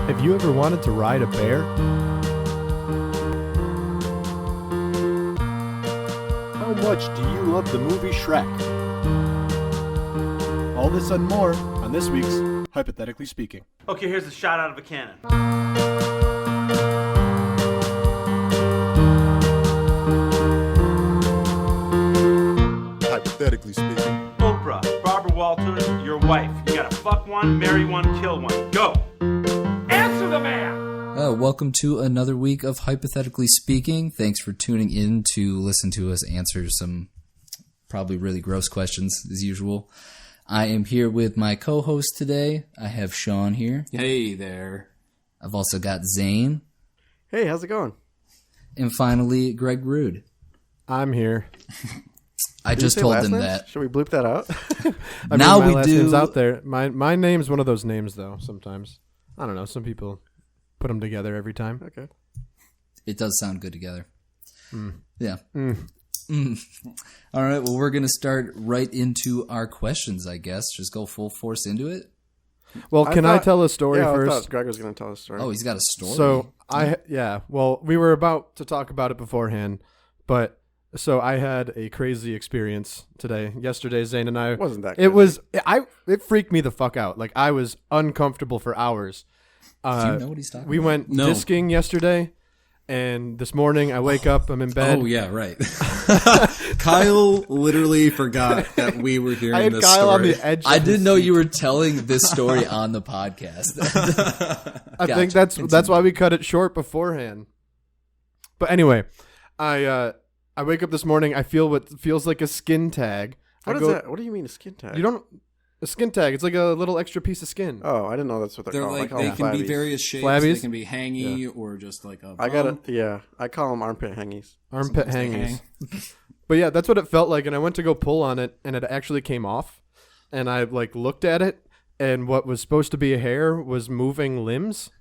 Have you ever wanted to ride a bear? How much do you love the movie Shrek? All this and more on this week's Hypothetically Speaking. Okay, here's a shot out of a cannon. Hypothetically speaking. Oprah, Barbara Walters, your wife. You gotta fuck one, marry one, kill one. Go! Answer the man! Welcome to another week of Hypothetically Speaking. Thanks for tuning in to listen to us answer some probably really gross questions as usual. I am here with my co-host today. I have Sean here. Hey there. I've also got Zane. Hey, how's it going? And finally, Greg Rude. I'm here. I just told them names? that. Should we bleep that out? Now my we last do. name's out there. My name's one of those names, though, sometimes. I don't know. Some people put them together every time. Okay. It does sound good together. Yeah. All right, well, we're going to start right into our questions, I guess. Just go full force into it. Well, can I tell a story I first? thought Greg was going to tell a story. Oh, he's got a story. So, well, we were about to talk about it beforehand, but so I had a crazy experience today. Yesterday, Zane and I... It wasn't that crazy. It freaked me the fuck out. Like, I was uncomfortable for hours. Do you know what he's talking about? We went disking yesterday, and this morning I wake up, I'm in bed. Oh, yeah, right. Kyle literally forgot that we were hearing I had this Kyle story. on the edge. I didn't know you were telling this story on the podcast. I think that's why we cut it short beforehand. But anyway, I wake up this morning. I feel what feels like a skin tag. What is that? What do you mean a skin tag? You don't a skin tag. It's like a little extra piece of skin. Oh, I didn't know that's what they're They're called. like, I call they them can be flabbies. various shapes. Flabbies? They can be hangy or just like a bum. I call them armpit hangies. Armpit Sometimes they hangies. hang. But yeah, that's what it felt like. And I went to go pull on it, and it actually came off. And I looked at it, and what was supposed to be a hair was moving limbs.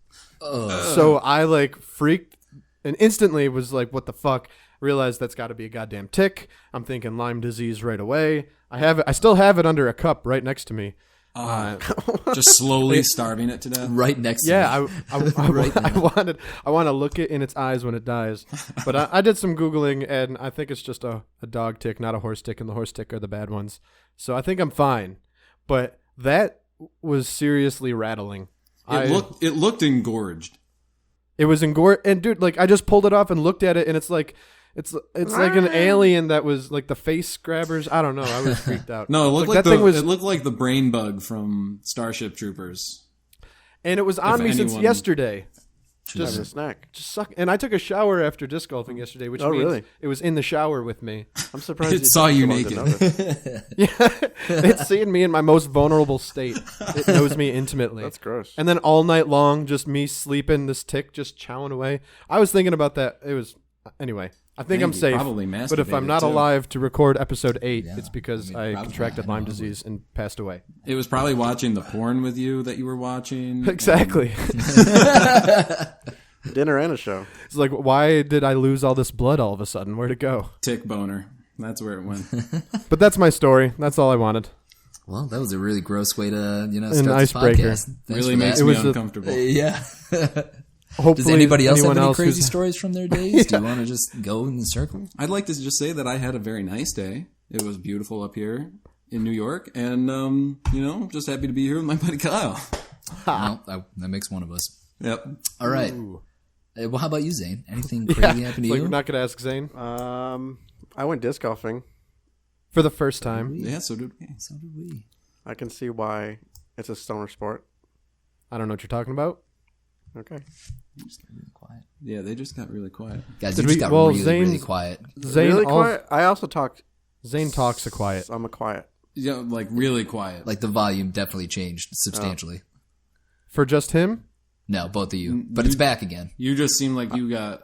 So I freaked and instantly was like, what the fuck? Realized that's got to be a goddamn tick. I'm thinking Lyme disease right away. I still have it under a cup right next to me. Just slowly starving it to death. Right next to Yeah, me. I want to look it in its eyes when it dies. But I did some Googling, and I think it's just a dog tick, not a horse tick, and the horse tick are the bad ones. So I think I'm fine. But that was seriously rattling. It looked engorged. It was engorged, and dude, I just pulled it off and looked at it, and it's like an alien that was like the face grabbers. I don't know. I was freaked out. No, it looked that thing was, it looked like the brain bug from Starship Troopers. and it was on me since yesterday. Just a snack. Just suck. And I took a shower after disc golfing yesterday, which means really? It was in the shower with me. I'm surprised It saw you took so long to naked. notice. Yeah, it's seeing me in my most vulnerable state. It knows me intimately. That's gross. And then all night long, just me sleeping, this tick just chowing away. I was thinking about that. It was anyway. I think I'm you safe. probably But if I'm masturbated, not too. alive to record episode 8, it's because I mean, I probably. contracted I don't Lyme know. disease and passed away. It was probably watching the porn with you that you were watching. Exactly. Dinner and a show. It's like, why did I lose all this blood all of a sudden? Where'd it go? Tick boner. That's where it went. But that's my story. That's all I wanted. Well, that was a really gross way to, An start this icebreaker. podcast. Thanks Really for makes that. me was a- uncomfortable. Yeah. Hopefully, Does anybody else have anyone any crazy who's- stories from their days? Do you want to just go in the circle? I'd like to just say that I had a very nice day. It was beautiful up here in New York, and just happy to be here with my buddy Kyle. Well, that makes one of us. Yep. All right. Well, how about you, Zane? Anything crazy happen to It's like, you? we're not going to ask Zane I went disc golfing. for the first time. Yeah, so did we. So did we. I can see why it's a stoner sport. I don't know what you're talking about. Okay. Just got really quiet. Yeah, they just got really quiet. Guys, Did you just we- got well, really, really Zane's- quiet. Zane, Really quiet? I also talked. Zane talks a quiet. I'm a quiet. Yeah, like really quiet. Like the volume definitely changed substantially. For just him? No, both of you. But it's back again. You just seem like you got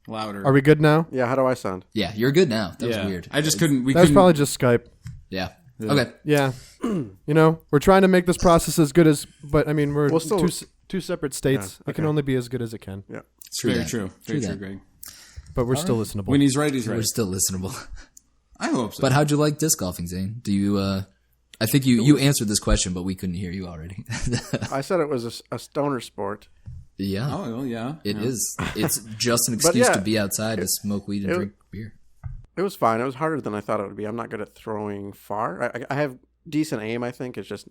louder. Are we good now? Yeah, how do I sound? Yeah, you're good now. That was Yeah. weird. I just couldn't. That was probably just Skype. Yeah. Okay. Yeah. We're trying to make this process as good as, but I mean, we're Well, still- two separate states. Yeah, It can okay. only be as good as it can. Yeah. True very that. true. Very true, that. Greg. But we're still listenable. When he's right, he's right. We're still listenable. I hope so. But how'd you like disc golfing, Zane? Do you, I think you answered this question, but we couldn't hear you already. I said it was a stoner sport, Yeah. Oh, well, yeah. It yeah. is. It's just an excuse yeah, to be outside to smoke weed and drink beer. It was fine. It was harder than I thought it would be. I'm not good at throwing far. I have decent aim, I think. It's just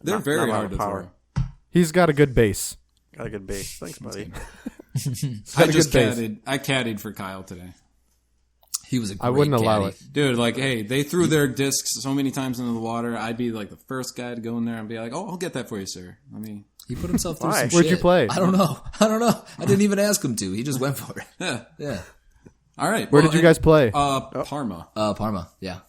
They're not very a lot hard of to power. throw. He's got a good base. Got a good base. Thanks, buddy. I a just good base. caddied. I caddied for Kyle today. He was a great I wouldn't allow caddy. it. Dude, like, hey, they threw their discs so many times into the water. I'd be like the first guy to go in there and be like, "Oh, I'll get that for you, sir." I mean, He put himself through Why? some Where'd shit. you play? I don't know. I didn't even ask him to. He just went for it. yeah. Yeah. All right. Where did you guys play? Parma. Parma. Yeah.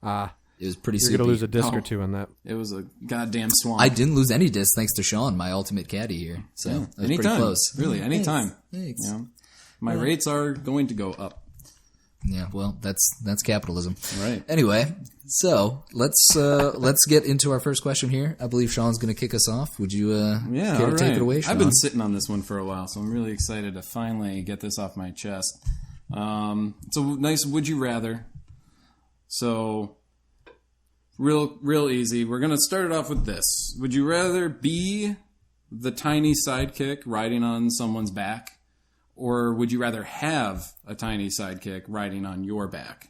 It was pretty You're soupy. gonna lose a disc Oh. or two on that. It was a goddamn swamp. I didn't lose any discs thanks to Sean, my ultimate caddy here. So it was pretty anytime, close. really, anytime. Thanks. You know, my rates are going to go up. Yeah, well, that's capitalism. Right. Anyway, so let's get into our first question here. I believe Sean's going to kick us off. Would you Yeah, care all to take right. it away, Sean? I've been sitting on this one for a while, so I'm really excited to finally get this off my chest. It's a nice would you rather. So, real easy. We're going to start it off with this. Would you rather be the tiny sidekick riding on someone's back, or would you rather have a tiny sidekick riding on your back?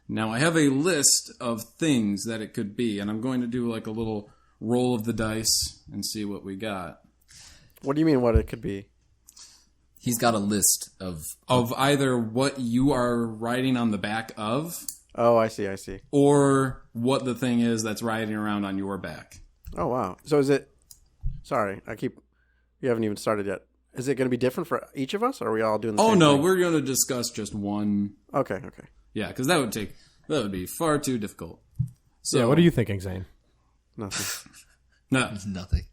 Now, I have a list of things that it could be, and I'm going to do like a little roll of the dice and see what we got. What do you mean? What it could be? He's got a list of Of either what you are riding on the back of, Oh, I see. or what the thing is that's riding around on your back. Oh, wow. So is it? Sorry, you haven't even started yet. Is it going to be different for each of us, or are we all doing the Oh same no, thing? we're going to discuss just one. Okay. Yeah, because that would be far too difficult. So, Yeah, what are you thinking, Zane? Nothing. No. nothing.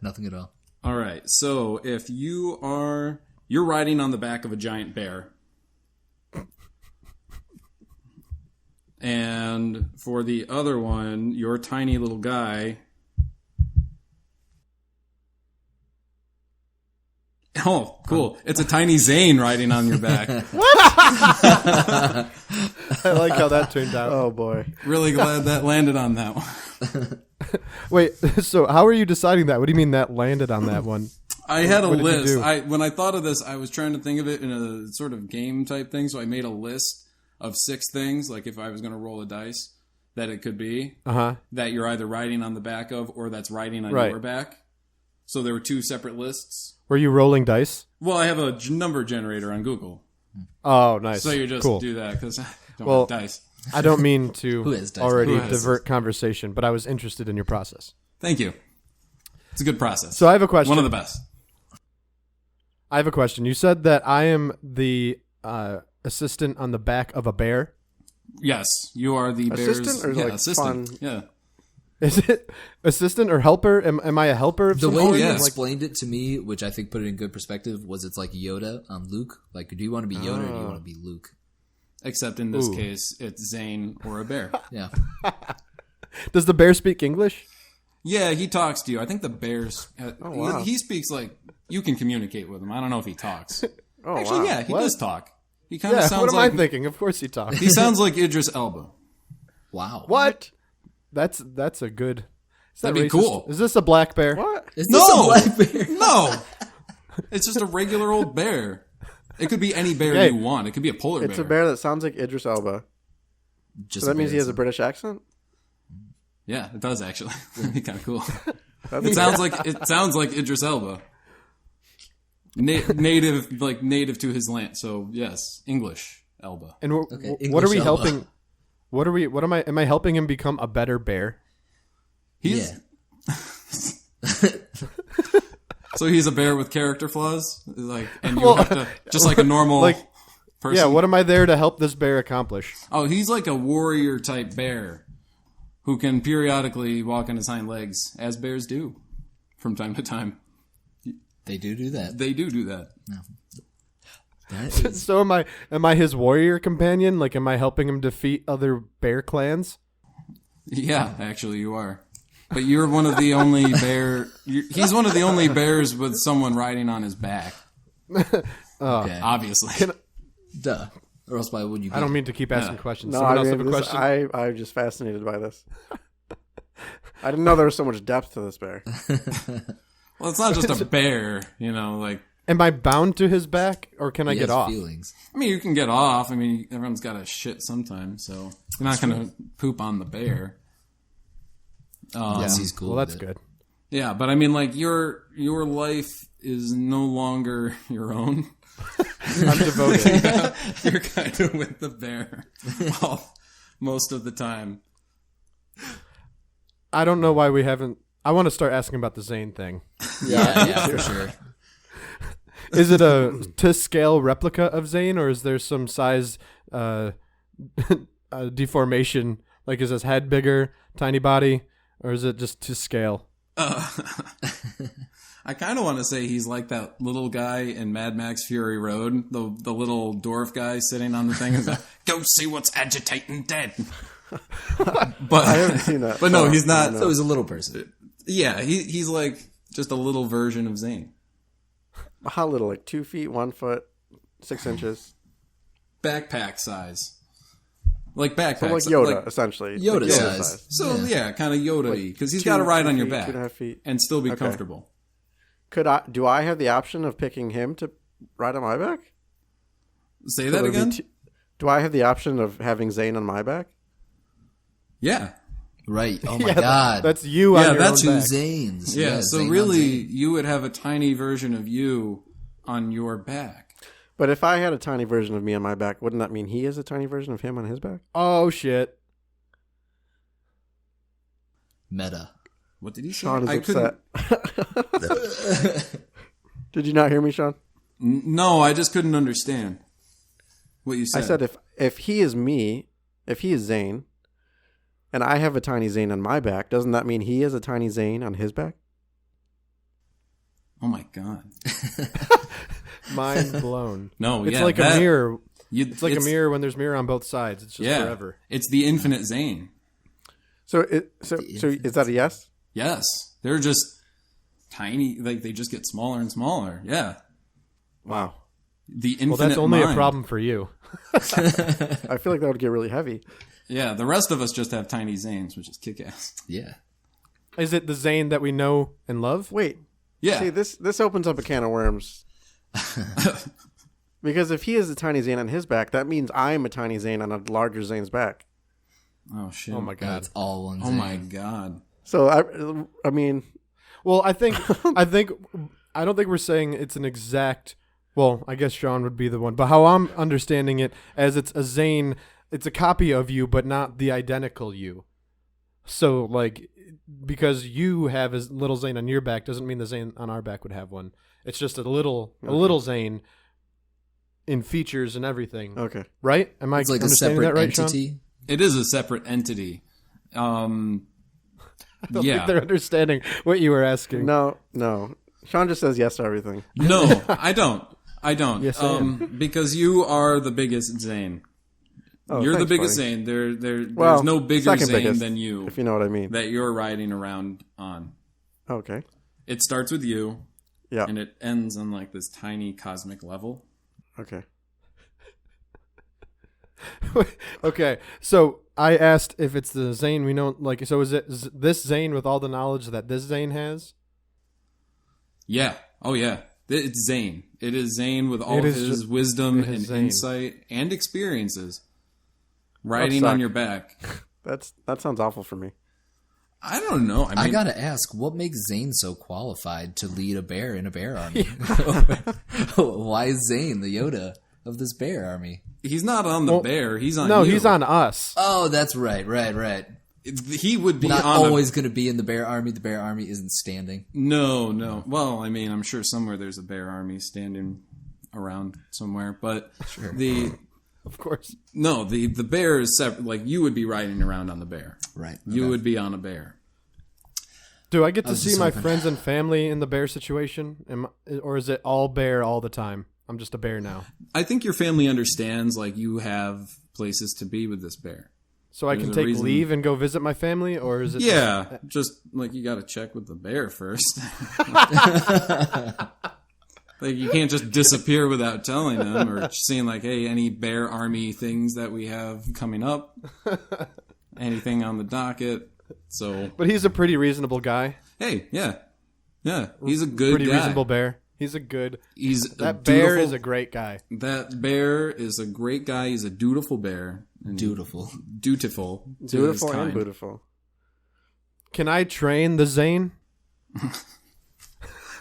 Nothing at all. All right. So if you're riding on the back of a giant bear, and for the other one, your tiny little guy. Oh, cool! It's a tiny Zane riding on your back. I like how that turned out. Oh boy. Really glad that landed on that one. Wait, so how are you deciding that? What do you mean that landed on that one? I had a What did you list. do? When I thought of this, I was trying to think of it in a sort of game type thing. So I made a list of 6 things, like if I was going to roll a dice, that it could be that you're either riding on the back of or that's riding on Right. your back. So there were 2 separate lists. Were you rolling dice? Well, I have a number generator on Google, Oh, nice. so you just cool. do that because I don't Well, have dice. I don't mean to Who has dice? already Who has divert conversation, but I was interested in your process. Thank you. It's a good process. So I have a question. One of the best. I have a question. You said that I am the assistant on the back of a bear. Yes, you are the bear's Assistant or like assistant. fun? Yeah. Is it assistant or helper? Am I a helper of The some way sort? you yeah. explained it to me, which I think put it in good perspective, was it's like Yoda on Luke. Like, do you want to be Yoda or do you want to be Luke? Except in this Ooh. case, it's Zane or a bear. Yeah. Does the bear speak English? Yeah, he talks to you. I think the bears. wow. He speaks like you can communicate with him. I don't know if he talks. Oh, Actually, wow. yeah, he What? does talk. He kind of Yeah. sounds What am like I thinking? Of course he talks. he sounds like Idris Elba. Wow. What? That's a good. Is that That'd be racist? cool. Is this a black bear? What? Is this No! a black bear? No, it's just a regular old bear. It could be any bear Hey. you want. It could be a polar It's bear. a bear that sounds like Idris Elba. Just So that means he has a bear. British accent? Yeah, it does actually. That'd be kind of cool. That'd It be- sounds like Idris Elba. Native to his land. So yes, English Elba. And Okay, what are English we Elba. helping? What am I helping him become a better bear? He's Yeah. so he's a bear with character flaws, like, and you have to just like a normal like, person. Yeah, what am I there to help this bear accomplish? Oh, he's like a warrior type bear who can periodically walk on his hind legs, as bears do from time to time. They do that. They do that. That is, So am I his warrior companion? Like, am I helping him defeat other bear clans? Yeah, actually, you are. But you're one of the only he's one of the only bears with someone riding on his back. okay. Obviously. Duh. Or else why would you be? I don't mean to keep asking questions. No, Someone I else mean, have a this, question? I'm just fascinated by this. I didn't know there was so much depth to this bear. Well, it's not just a bear, like... Am I bound to his back, or can I He get has off? feelings. I mean, you can get off. I mean, everyone's got to shit sometimes, so you're not going to poop on the bear. Unless he's cool. Well, that's with it. good. Yeah, but I mean, like, your life is no longer your own. I'm devoted. You're kind of with the bear most of the time. I don't know why we haven't. I want to start asking about the Zane thing. Yeah, for sure. Is it a to scale replica of Zane, or is there some size deformation? Like, is his head bigger, tiny body, or is it just to scale? I kind of want to say he's like that little guy in Mad Max Fury Road, the little dwarf guy sitting on the thing. Is like, go see what's agitating dead. But I haven't seen that. But no, he's not. So he's a little person. Yeah, he's like just a little version of Zane. How little? Like 2 feet, 1 foot, 6 inches. Backpack size. Like backpack. So like Yoda, essentially. Yoda Like size. So yeah, kind of Yoda-y, because he's 2 got to ride on your feet, back 2.5 feet. and still be comfortable. Do I have the option of picking him to ride on my back? Say So that there'd be again? do I have the option of having Zane on my back? Yeah. Right. Oh my Yeah, God. That's you on your that's own Two back. Zanes. Yeah, so Zane on really, Zane. you would have a tiny version of you on your back. But if I had a tiny version of me on my back, wouldn't that mean he has a tiny version of him on his back? Oh shit! Meta. What did he say? Sean is I couldn't. upset. Did you not hear me, Sean? No, I just couldn't understand what you said. I said if he is me, if he is Zane, and I have a tiny Zane on my back, doesn't that mean he has a tiny Zane on his back? Oh my God. Mind blown. No, It's yeah, like that- a mirror. You, It's like a mirror when there's mirror on both sides. It's just Yeah, forever. it's the infinite Zane. So is that a yes? Yes, they're just tiny. Like they just get smaller and smaller. Yeah, Wow. the infinite. Well, that's only mind. a problem for you. I feel like that would get really heavy. Yeah, the rest of us just have tiny Zanes, which is kick-ass. Yeah. Is it the Zane that we know and love? Wait. Yeah, See, this opens up a can of worms. Because if he is a tiny Zane on his back, that means I'm a tiny Zane on a larger Zane's back. oh shit. Oh my god. That's all one Oh Zane. my God. So I mean, Well, I don't think we're saying it's an exact. Well, I guess Sean would be the one, but how I'm understanding it as it's a Zane, it's a copy of you, but not the identical you. So, like, because you have a little Zane on your back doesn't mean the Zane on our back would have one. It's just a little Zane in features and everything. okay. Right? Am I It's like a understanding separate that right, Sean? entity. It is a separate entity. I don't Yeah. think they're understanding what you were asking. No. Sean just says yes to everything. No, I don't. Yes, I because you are the biggest Zane. Oh, You're the thanks, biggest buddy. Zane. There's Well, no bigger second Zane biggest, than you if you know what I mean. that you're riding around on. Okay. It starts with you, Yeah. and it ends on like this tiny cosmic level. Okay. Okay, so I asked if it's the Zane we know. Like, so is it this Zane with all the knowledge that this Zane has? Yeah. Oh yeah. It's Zane. It is Zane with all It of is his ju- wisdom it is and Zane. insight and experiences. Riding suck. on your back. That sounds awful for me. I don't know. I I mean, gotta ask, what makes Zane so qualified to lead a bear in a bear army? Why is Zane the Yoda of this bear army? he's not on the bear. He's on No, you. he's on us. Oh, that's right. He would be Not on always going to be in the bear army. The bear army isn't standing. No. Well, I mean, I'm sure somewhere there's a bear army standing around somewhere, but Of course. the bear is separate. Like you would be riding around on the bear. Right. You would be on a bear. Do I get to was see just my hoping. friends and family in the bear situation? Or is it all bear all the time? I'm just a bear now. I think your family understands. Like you have places to be with this bear. So I There's can a take reason. leave and go visit my family? Or is it Yeah, just like you got to check with the bear first. Like you can't just disappear without telling them or seeing like, hey, any bear army things that we have coming up, anything on the docket. So But he's a pretty reasonable guy. hey, yeah, Yeah, he's a good Pretty guy. reasonable bear. He's a good. That bear is a great guy. That bear is a great guy. He's a dutiful bear. Dutiful. Dutiful. to his Beautiful and kind. beautiful. Can I train the Zane?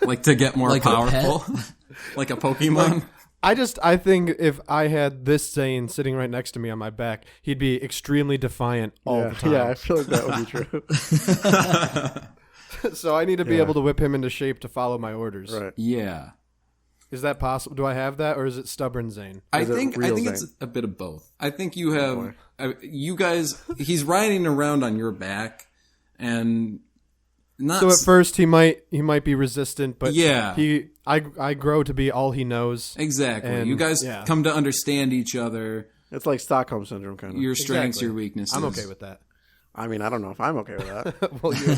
Like to get more Like a powerful, like a Pokemon. I think if I had this Zane sitting right next to me on my back, he'd be extremely defiant all the time. Yeah, I feel like that would be true. So I need to be able to whip him into shape to follow my orders. Right. Yeah, Is that possible? Do I have that, or is it stubborn Zane? I Is it think real it's Zane? a bit of both. I think you have you guys. He's riding around on your back, and not So at first he might be resistant, but Yeah. I grow to be all he knows. exactly. and- You guys yeah. come to understand each other, It's like Stockholm syndrome, kind of. your strengths, Exactly. your weaknesses. I'm okay with that. I mean, I don't know if I'm okay with that. Well, you're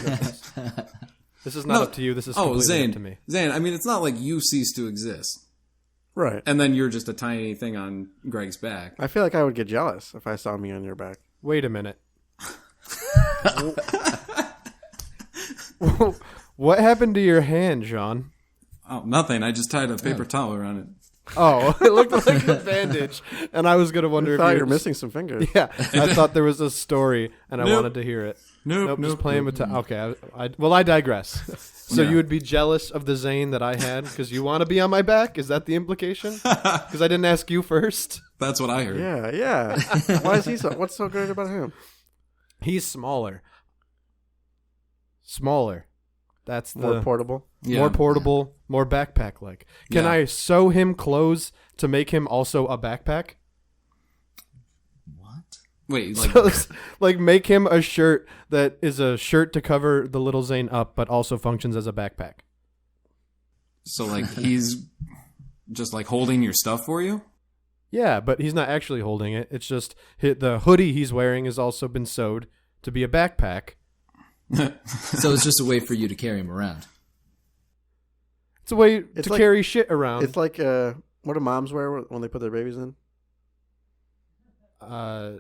this is not up to you. This is completely Zane. up to me. Zane, I mean, it's not like you cease to exist, Right. and then you're just a tiny thing on Greg's back. I feel like I would get jealous if I saw me on your back. Wait a minute. What happened to your hand, John? Oh, nothing. I just tied a paper towel around it. Oh, it looked like a bandage, and I was gonna wonder I if thought you're missing some fingers. Yeah, I thought there was a story, and I Nope. wanted to hear it. Nope, Just playing with. Okay, I digress. So Yeah. you would be jealous of the Zane that I had because you want to be on my back? Is that the implication? Because I didn't ask you first. That's what I heard. Yeah. Why is he so? What's so great about him? He's smaller. That's the More portable. Yeah. more portable, more backpack like. Can Yeah. I sew him clothes to make him also a backpack? What? Wait, like So it's like make him a shirt that is a shirt to cover the little Zane up, but also functions as a backpack. so, like he's just like holding your stuff for you. Yeah, but he's not actually holding it. It's just the hoodie he's wearing has also been sewed to be a backpack. So it's just a way for you to carry him around. It's a way It's to like- carry shit around. It's like what do moms wear when they put their babies in? I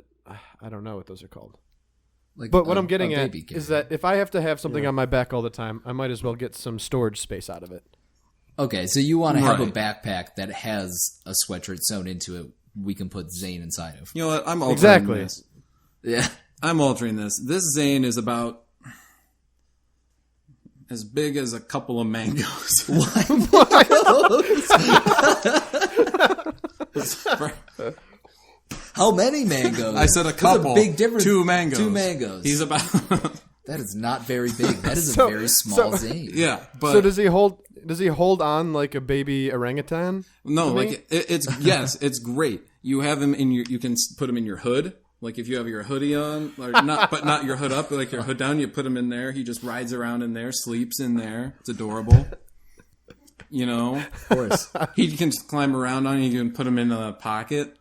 don't know what those are called. Like But what a- I'm getting a at baby is carrier. that if I have to have something on my back all the time, I might as well get some storage space out of it. Okay, so you want to have a Right. backpack that has a sweatshirt sewn into it. We can put Zane inside of. You know what? I'm altering Exactly. this. Yeah. I'm altering this. This Zane is about as big as a couple of mangoes. How many mangoes? I said a There's couple. a big difference. 2 mangoes. 2 mangoes. He's about That is not very big. That is So- a very small Zane. yeah, but So does he hold on like a baby orangutan? no, to like me? it's yes, it's great. You have him in your. You can put him in your hood. Like if you have your hoodie on, or not, but not your hood up, but like your hood down. You put him in there. He just rides around in there, sleeps in there. It's adorable. You know, Of course. he can just climb around on. You can put him in a pocket.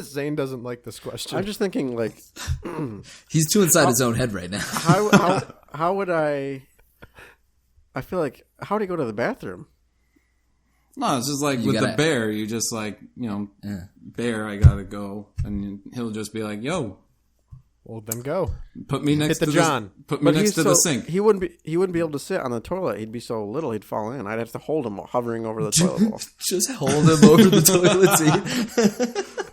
Zane doesn't like this question. I'm just thinking, like, He's too inside his own head right now. how would I? I feel like how would he go to the bathroom? No, it's just like You with the gotta- bear. You just like Yeah. bear. I gotta go, and he'll just be like, "Yo, Well, then go. put me next Hit the to John. Put me next he's to the sink." He wouldn't be able to sit on the toilet. He'd be so little, he'd fall in. I'd have to hold him hovering over the toilet bowl. Just hold him over the toilet seat.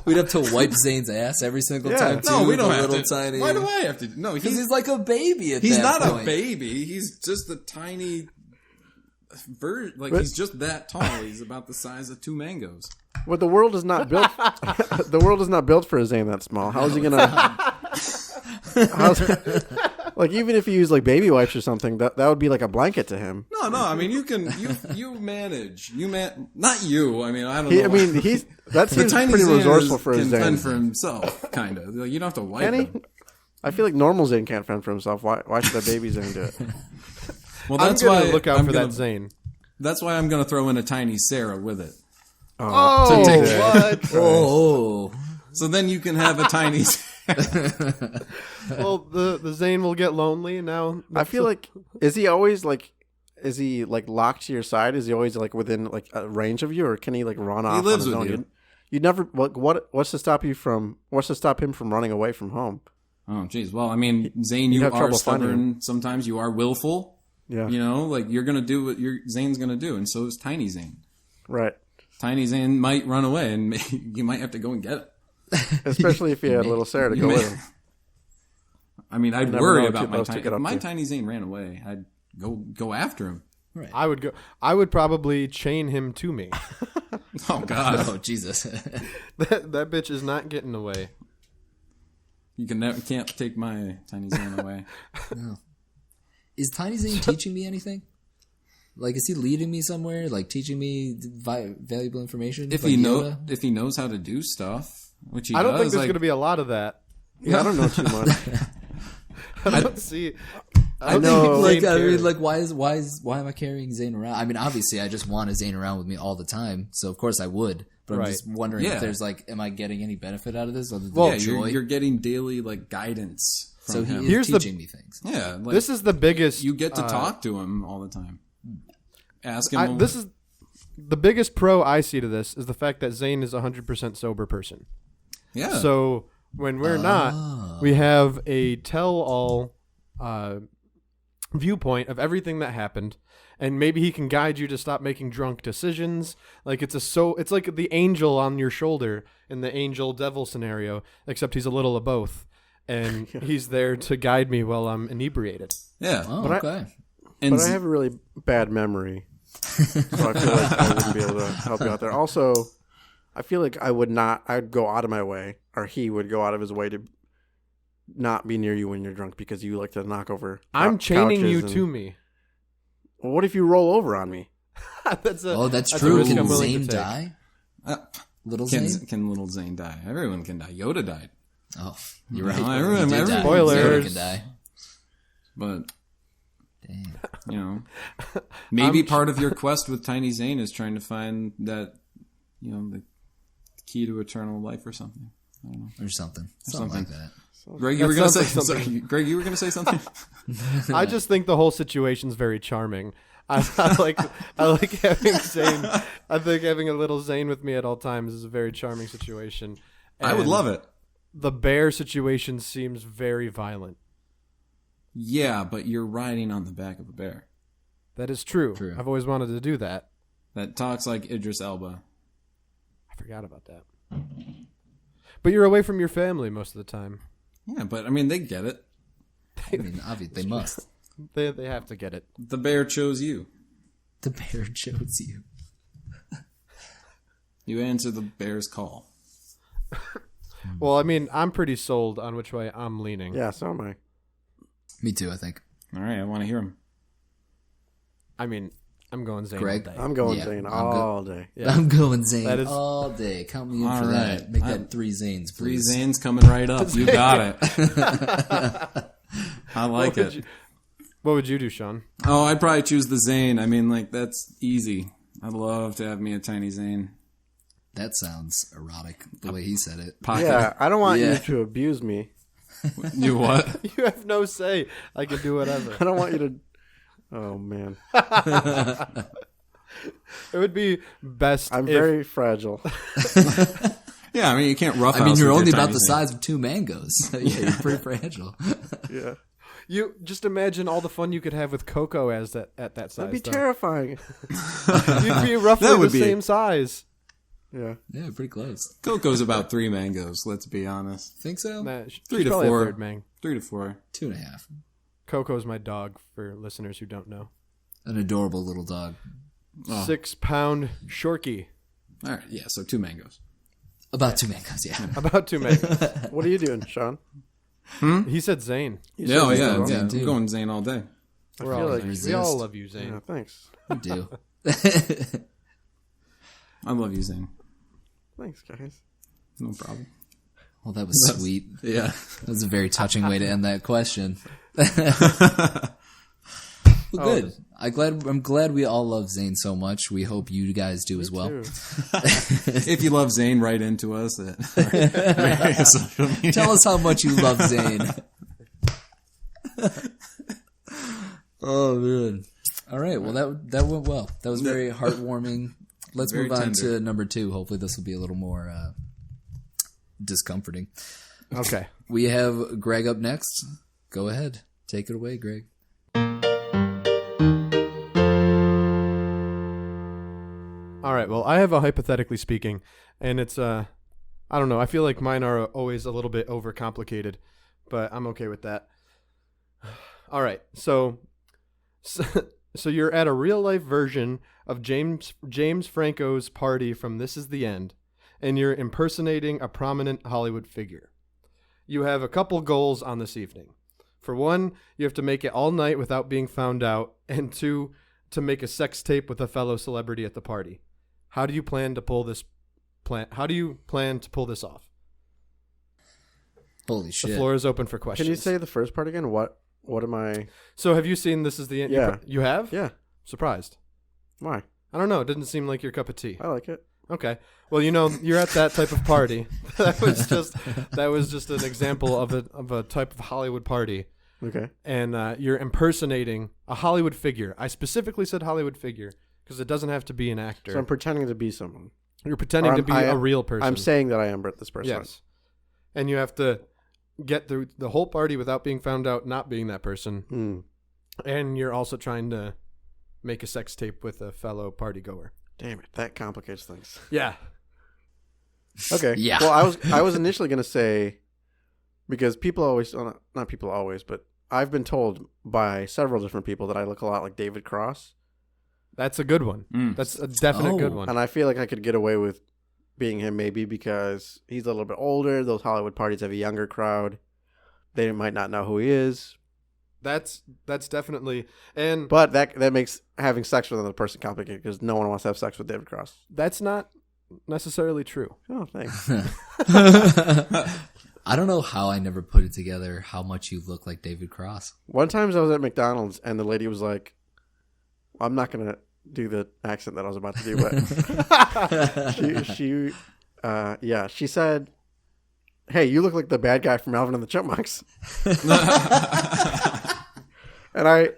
We'd have to wipe Zane's ass every single Yeah. time, too. No, we with don't a have little to. tiny. Why do I have to? No, Because he's like a baby at he's that not point. a baby. He's just a tiny. Like But- he's just that tall. He's about the size of 2 mangoes. But the world is not built. The world is not built for a Zane that small. How's he gonna? Like even if you use like baby wipes or something, that would be like a blanket to him. No. I mean, you can you manage. Not you. I mean, I don't I know. mean, that the seems tiny pretty Zane resourceful for a can Zane. fend for himself, kind of. Like, you don't have to wipe Can he? him. I feel like normal Zane can't fend for himself. Why should a baby Zane do it? Well, I'm that's gonna why look out I'm for gonna, that Zane. That's why I'm going to throw in a tiny Sarah with it. Oh, take what? Oh. So then you can have a tiny. Well, the Zane will get lonely now. I feel like is he locked to your side? Is he always like within like a range of you, or can he like run off? lives on his with own? you. You'd never. What's to stop him from running away from home? Oh, geez. Well, I mean, Zane, you have are trouble finding stubborn. Sometimes you are willful. Yeah. You know, like you're going to do what Zane's going to do, and so is Tiny Zane. Right. Tiny Zane might run away, and you might have to go and get it. Especially if you had little Sarah to go with him. I mean, I'd never worry know about what those two my get if up my to. Tiny Zane ran away. I'd go after him. Right. I would probably chain him to me. Oh God, Oh Jesus. That bitch is not getting away. you can't take my Tiny Zane away. Is Tiny Zane teaching me anything? Like, is he leading me somewhere? Like, teaching me valuable information? If like he Yoda? if he knows how to do stuff, which he I don't does, think there's like, going to be a lot of that. Yeah, I don't know too much. I don't see. I know. Like, I mean, like, why am I carrying Zane around? I mean, obviously, I just want a Zane around with me all the time, so of course I would. But I'm Right. just wondering Yeah. if there's like, am I getting any benefit out of this other than Well, yeah, joy? you're getting daily like guidance from So he him. is Here's the- teaching me things. Yeah, like, This is the biggest. you get to talk to him all the time. Ask him. This is the biggest pro I see to this is the fact that Zane is a 100% sober person. yeah. So when we're not, we have a tell-all viewpoint of everything that happened, and maybe he can guide you to stop making drunk decisions. Like it's like the angel on your shoulder in the angel devil scenario, except he's a little of both, and he's there to guide me while I'm inebriated. yeah. Oh, But I- okay. and But I have a really bad memory, so I feel like I wouldn't be able to help you out there. Also, I feel like I'd go out of my way, or he would go out of his way to not be near you when you're drunk because you like to knock over. I'm chaining couches you and- to me. Well, what if you roll over on me? That's Oh, that's a true. risk Can I'm willing to Zane take. die? uh, Little can Zane? can little Zane die? Everyone can die. Yoda died, Oh, you're right. No, everyone- He did die. Spoilers. Yoda can die. but Dang. you know, maybe part of your quest with Tiny Zane is trying to find that, you know, the key to eternal life or something. I don't know. Or something. Something something. like that. Greg, you were gonna say sounds like sorry, Greg, you were gonna say something. I just think the whole situation's very charming. I like having Zane. I think having a little Zane with me at all times is a very charming situation. I would And love it. The bear situation seems very violent. Yeah, but you're riding on the back of a bear That is true. True. I've always wanted to do that. that talks like Idris Elba. I forgot about that. But you're away from your family most of the time. Yeah, but I mean, they get it. I mean, obviously, they must. They have to get it. The bear chose you. The bear chose you. You answer the bear's call. Well, I mean, I'm pretty sold on which way I'm leaning. Yeah, so am I. Me too, I think. All right, I want to hear him. I mean, I'm going Zane Greg? all day. I'm going Yeah, Zane I'm all day. Yeah. I'm going Zane That is- all day. Count me in All for right. that. Make I'm- that 3 Zanes, Three please. Zanes coming right up. You got it. I like it. What would you do, Sean? Oh, I'd probably choose the Zane. I mean, like, that's easy. I'd love to have me a tiny Zane. That sounds erotic, the way he said it. Pocket. Yeah, I don't want Yeah. you to abuse me. You what? You have no say. I can do whatever. I don't want you to. Oh man, It would be best I'm if very fragile. Yeah, I mean, you can't rough I mean, house you're with only your about tiny the Zane. size of 2 mangoes. Yeah, you're pretty fragile. Yeah, you just imagine all the fun you could have with Coco at that size. that'd be though. terrifying. You'd be roughly That would the be- same size. Yeah, Yeah, pretty close. Coco's about 3 mangoes, let's be honest. Think so? Nah, she's 3 to probably a 4. third mang. 3 to 4. 2.5. Coco's my dog, for listeners who don't know. An adorable little dog. Oh. 6-pound Shorky. All right, yeah, so 2 mangoes. About 2 mangoes, yeah. About 2 mangoes. what are you doing, Sean? He said Zane. You Yeah, said yeah, Zane, yeah. Zane, too. I'm going Zane all day. I We're feel all like we resist. all love you, Zane. yeah, thanks, You do. I love you, Zane. thanks, guys. No problem. Well, that was sweet. Yeah. That was a very touching way to end that question. Well, good. I'm glad we all love Zane so much. We hope you guys do as well. Too. If you love Zane, write into us at various social media. Tell us how much you love Zane. Oh man! All right. Well, that went well. That was very heartwarming. Let's Very move on tender. to number 2. Hopefully, this will be a little more discomforting. Okay. We have Greg up next. Go ahead. Take it away, Greg. All right. Well, I have a hypothetically speaking, and it's I don't know. I feel like mine are always a little bit overcomplicated, but I'm okay with that. All right. So you're at a real life version of James Franco's party from This Is the End, and you're impersonating a prominent Hollywood figure. You have a couple goals on this evening. For one, you have to make it all night without being found out, and two, to make a sex tape with a fellow celebrity at the party. How do you plan to pull this off? Holy shit. The floor is open for questions. Can you say the first part again? What am I? So have you seen This Is the End? Yeah. You have? Yeah. Surprised. Why? I don't know. It didn't seem like your cup of tea. I like it. Okay. Well, you're at that type of party. that was just an example of a type of Hollywood party. Okay. And you're impersonating a Hollywood figure. I specifically said Hollywood figure because it doesn't have to be an actor. So I'm pretending to be someone. You're pretending to be a real person. I'm saying that I am this person. Yes. And you have to get through the whole party without being found out not being that person. And you're also trying to make a sex tape with a fellow party goer. Damn it, that complicates things. Yeah. Okay. Yeah. Well, I was initially going to say, because people always, not people always, but I've been told by several different people that I look a lot like David Cross. That's a good one. That's a definite good one. And I feel like I could get away with being him maybe because he's a little bit older. Those Hollywood parties have a younger crowd. They might not know who he is. That's definitely But that makes having sex with another person complicated because no one wants to have sex with David Cross. that's not necessarily true. Oh, thanks. I don't know how I never put it together how much you look like David Cross. One time I was at McDonald's and the lady was like, I'm not going to do the accent that I was about to do, but she said, hey, you look like the bad guy from Alvin and the Chipmunks. And I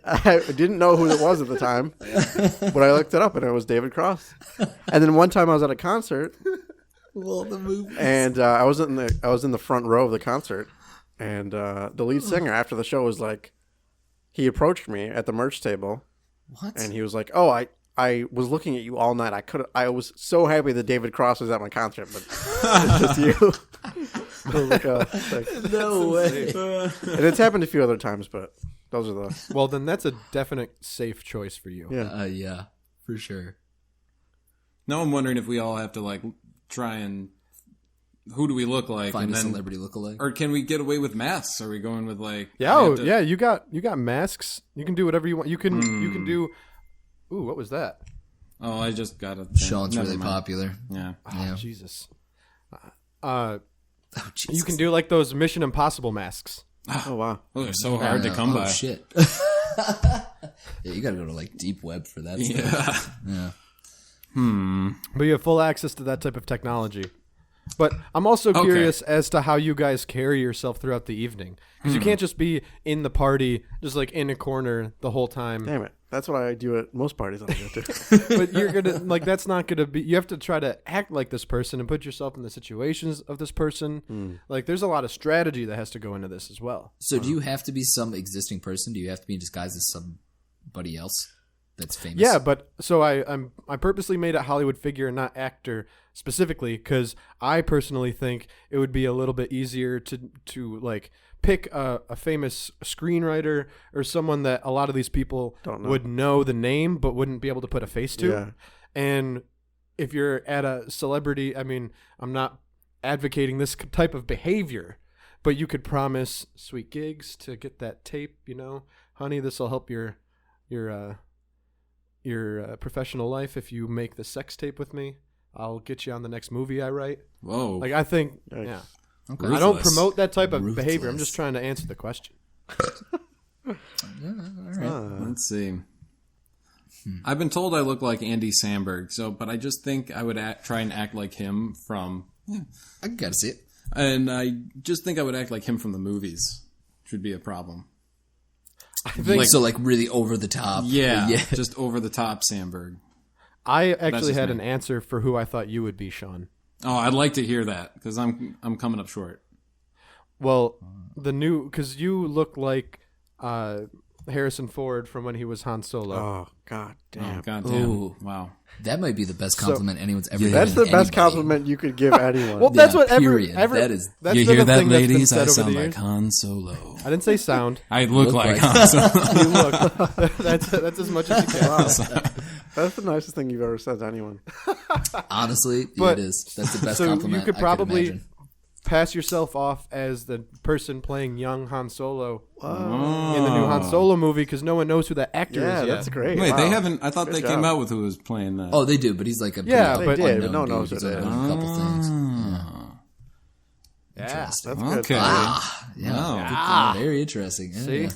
didn't know who it was at the time, but I looked it up and it was David Cross. And then one time I was at a concert, and I was in the front row of the concert, and the lead singer after the show was like, he approached me at the merch table. What? And he was like, "Oh, I was looking at you all night. I was so happy that David Cross was at my concert, but it's just you." I was like, oh, thanks. No way. And it's happened a few other times, but those are the. Well, then that's a definite safe choice for you. Yeah. Yeah, for sure. Now I'm wondering if we all have to like try and who do we look like, Find and a then, celebrity lookalike. or can we get away with masks? Are we going with like? Yeah, we have to- yeah, you got masks. You can do whatever you want. You can do. Ooh, what was that? Oh, I just got it. Sean's really popular. Yeah. Oh, Yeah. Jesus. Oh, Jesus. You can do like those Mission Impossible masks. Oh wow. Oh, they're so hard to come by. Shit. Yeah, you gotta go to like deep web for that stuff. Yeah. Yeah. But you have full access to that type of technology. But I'm also curious as to how you guys carry yourself throughout the evening. Because you can't just be in the party, just like in a corner the whole time. Damn it. That's what I do at most parties that I go to. But you're going to, like, that's not going to be, you have to try to act like this person and put yourself in the situations of this person. Like, there's a lot of strategy that has to go into this as well. So do you have to be some existing person? Do you have to be in disguise as somebody else that's famous? Yeah, but so I purposely made a Hollywood figure and not actor specifically because I personally think it would be a little bit easier to like pick a famous screenwriter or someone that a lot of these people would know the name but wouldn't be able to put a face to. Yeah. And if you're at a celebrity, I mean, I'm not advocating this type of behavior, but you could promise sweet gigs to get that tape, you know, honey, this will help your professional life if you make the sex tape with me. I'll get you on the next movie I write. Whoa. Like, I think, Yikes. yeah. Okay. I don't Ruthless. promote that type of Ruthless. behavior. I'm just trying to answer the question. All right. Let's see. I've been told I look like Andy Samberg, but I just think I would try and act like him from, I gotta see it. and I just think I would act like him from the movies, which would be a problem. I think Like really over the top. Yeah, Yeah. just over the top Samberg. I actually just had me. an answer for who I thought you would be, Sean. Oh, I'd like to hear that because I'm coming up short. Well, the new because you look like Harrison Ford from when he was Han Solo. Oh, god damn. Oh, goddamn. Ooh. Wow. That might be the best compliment anyone's ever That's the given best anybody. compliment you could give anyone. Well, that's what period. every That is- that's You been hear a that, thing that's been ladies? said I over sound the like years. Han Solo. I didn't say sound. I look like like- Han Solo. You look. That's as much as you can. That's the nicest thing you've ever said to anyone. Honestly, But- it is. That's the best so compliment you could I probably imagine. pass yourself off as the person playing young Han Solo in the new Han Solo movie because no one knows who that actor Yeah, is yet. that's great. Wait, they Wow. haven't. I thought Good they job. came out with who was playing that. Oh, they do, but he's like a Yeah, pretty but- They did, but unknown no one dude. knows He's who it only is. done a couple things. Yeah. That's good. Okay. Yeah, Wow. very interesting. Yeah, See? yeah.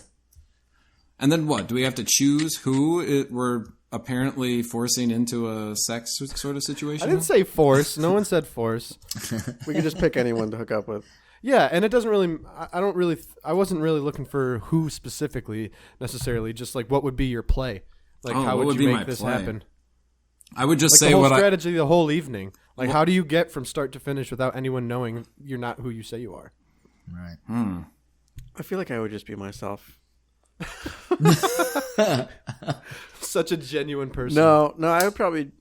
And then what? Do we have to choose who we're apparently forcing into a sex sort of situation? I didn't say force. No one said force. We could just pick anyone to hook up with. Yeah, and it doesn't really. I don't really. I wasn't really looking for who specifically necessarily. Just like what would be your play. Like Oh, how what would would you be make my this play? happen? I would just Like say the whole what strategy, the whole evening. Like how do you get from start to finish without anyone knowing you're not who you say you are? Right. I feel like I would just be myself. Such a genuine person. No, I would probably.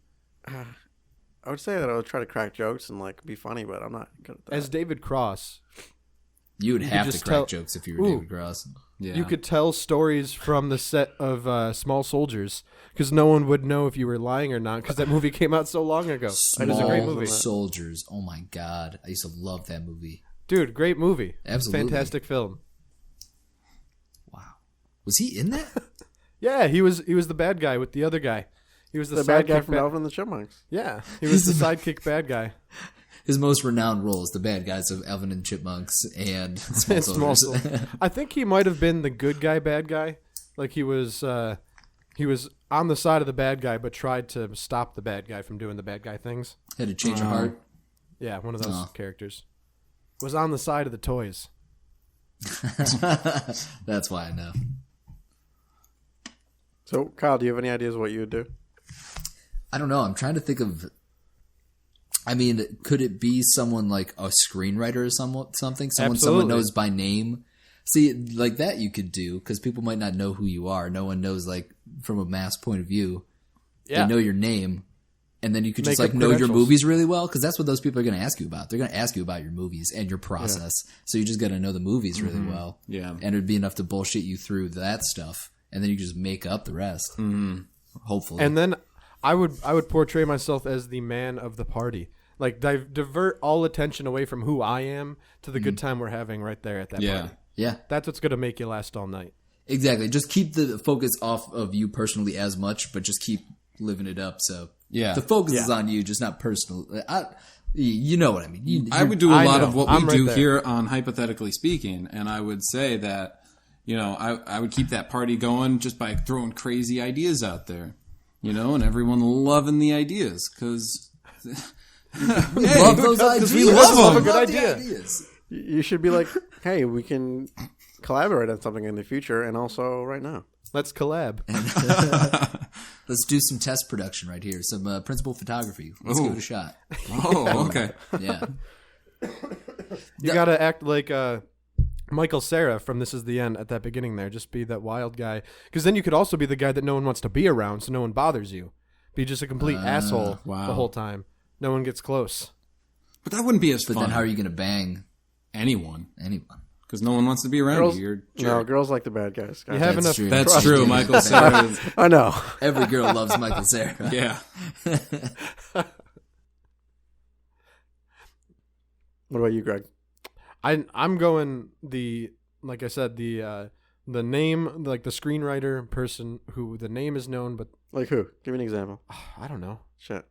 I would say that I would try to crack jokes and like be funny, but I'm not good at that. As David Cross, You would have to just crack tell- jokes if you were Ooh. David Cross. Yeah. you could tell stories from the set of Small Soldiers because no one would know if you were lying or not because that movie came out so long ago. That is a great Small movie. Soldiers. Oh my god, I used to love that movie. Dude, great movie. Absolutely. Fantastic film. Wow, was he in that? Yeah, he was the bad guy with the other guy. He was the bad guy sidekick from Alvin and the Chipmunks. Yeah, he was the sidekick bad guy. His most renowned role is the bad guys of Alvin and Chipmunks and Small And Small Soldiers. Soldiers. I think he might have been the good guy, bad guy. Like he was on the side of the bad guy, but tried to stop the bad guy from doing the bad guy things. Had to change a heart. Yeah, one of those Oh. characters was on the side of the toys. That's why I know. So, Kyle, do you have any ideas what you would do? I don't know. I'm trying to think of. I mean, could it be someone like a screenwriter or something? Someone Absolutely. knows by name. See, like that you could do because people might not know who you are. No one knows, like from a mass point of view. Yeah, They know your name, and then you could just Make like up know your credentials. movies really well because that's what those people are going to ask you about. They're going to ask you about your movies and your process. So you just got to know the movies really well. Yeah. and it'd be enough to bullshit you through that stuff, and then you just make up the rest. Hopefully, and then I would portray myself as the man of the party. Like divert all attention away from who I am to the good time we're having right there at that Yeah. party. yeah. That's what's gonna make you last all night. Exactly. Just keep the focus off of you personally as much, but just keep living it up. So Yeah. the focus is on you, just not personal. You know what I mean. I would do a I lot know. of what I'm we right do there. here on Hypothetically Speaking, and I would say that, I would keep that party going just by throwing crazy ideas out there, and everyone loving the ideas because love those ideas. we love them. a good the idea. ideas. You should be like, hey, we can collaborate on something in the future and also right now. Let's collab. Let's do some test production right here. Some principal photography. Let's give it a shot. Oh, okay. Yeah. You gotta act like Michael Cera from This Is the End at that beginning there. Just be that wild guy. Because then you could also be the guy that no one wants to be around, so no one bothers you. Be just a complete asshole wow. the whole time. No one gets close. But that wouldn't be as But fun. then how are you going to bang anyone? anyone? Because no one wants to be around Girls, you. You're a no, jerk. girls like the bad guys. You have enough. true. That's Trust true, me. Michael Cera. I know. Every girl loves Michael Cera. Yeah. What about you, Greg? I'm going like I said, the name, like the screenwriter person who the name is known, but Like who? Give me an example. I don't know. Shit.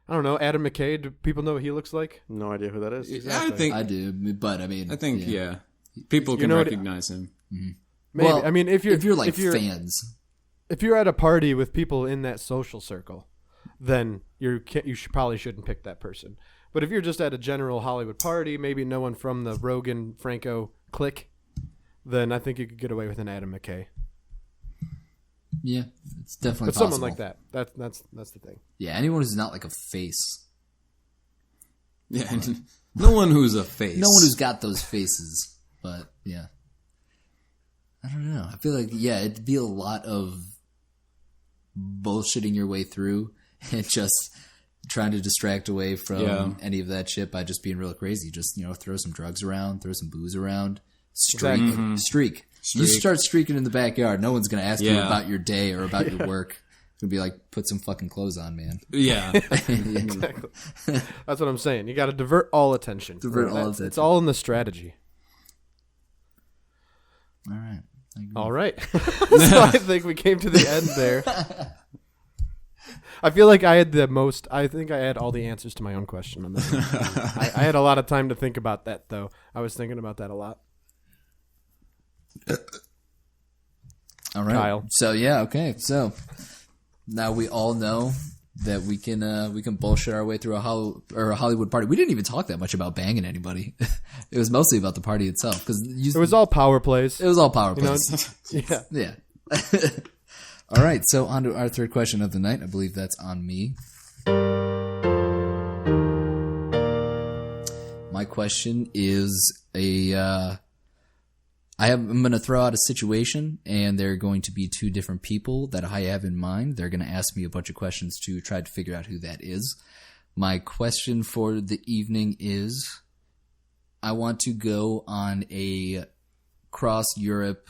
I don't know. Adam McKay. Do people know what he looks like? No idea who that is. I think. I do, but I mean, Yeah. People can know what- recognize him. Maybe. Well, I mean, if you're like fans, if you're at a party with people in that social circle, then you probably shouldn't pick that person. But if you're just at a general Hollywood party, maybe no one from the Rogan Franco clique, then I think you could get away with an Adam McKay. yeah, it's definitely But possible. someone like that. That's the thing. Yeah, anyone who's not like a face. Yeah. No one who's a face. No one who's got those faces. But yeah, I don't know. I feel like it'd be a lot of bullshitting your way through and just trying to distract away from any of that shit by just being real crazy. Just, throw some drugs around, throw some booze around, streak. You start streaking in the backyard. No one's going to ask you about your day or about your work. It'll be like, put some fucking clothes on, man. Yeah. Exactly. That's what I'm saying. You got to divert all attention. It's all in the strategy. All right. All right. So I think we came to the end there. I feel like I think I had all the answers to my own question on that. I had a lot of time to think about that, though. I was thinking about that a lot. All right. Kyle. So, okay. So, now we all know that we can bullshit our way through a Hollywood party. We didn't even talk that much about banging anybody. It was mostly about the party itself. It was all power plays. It was all power plays. Yeah. All right, so on to our third question of the night. I believe that's on me. My question is I'm going to throw out a situation, and there are going to be two different people that I have in mind. They're going to ask me a bunch of questions to try to figure out who that is. My question for the evening is, I want to go on a cross-Europe,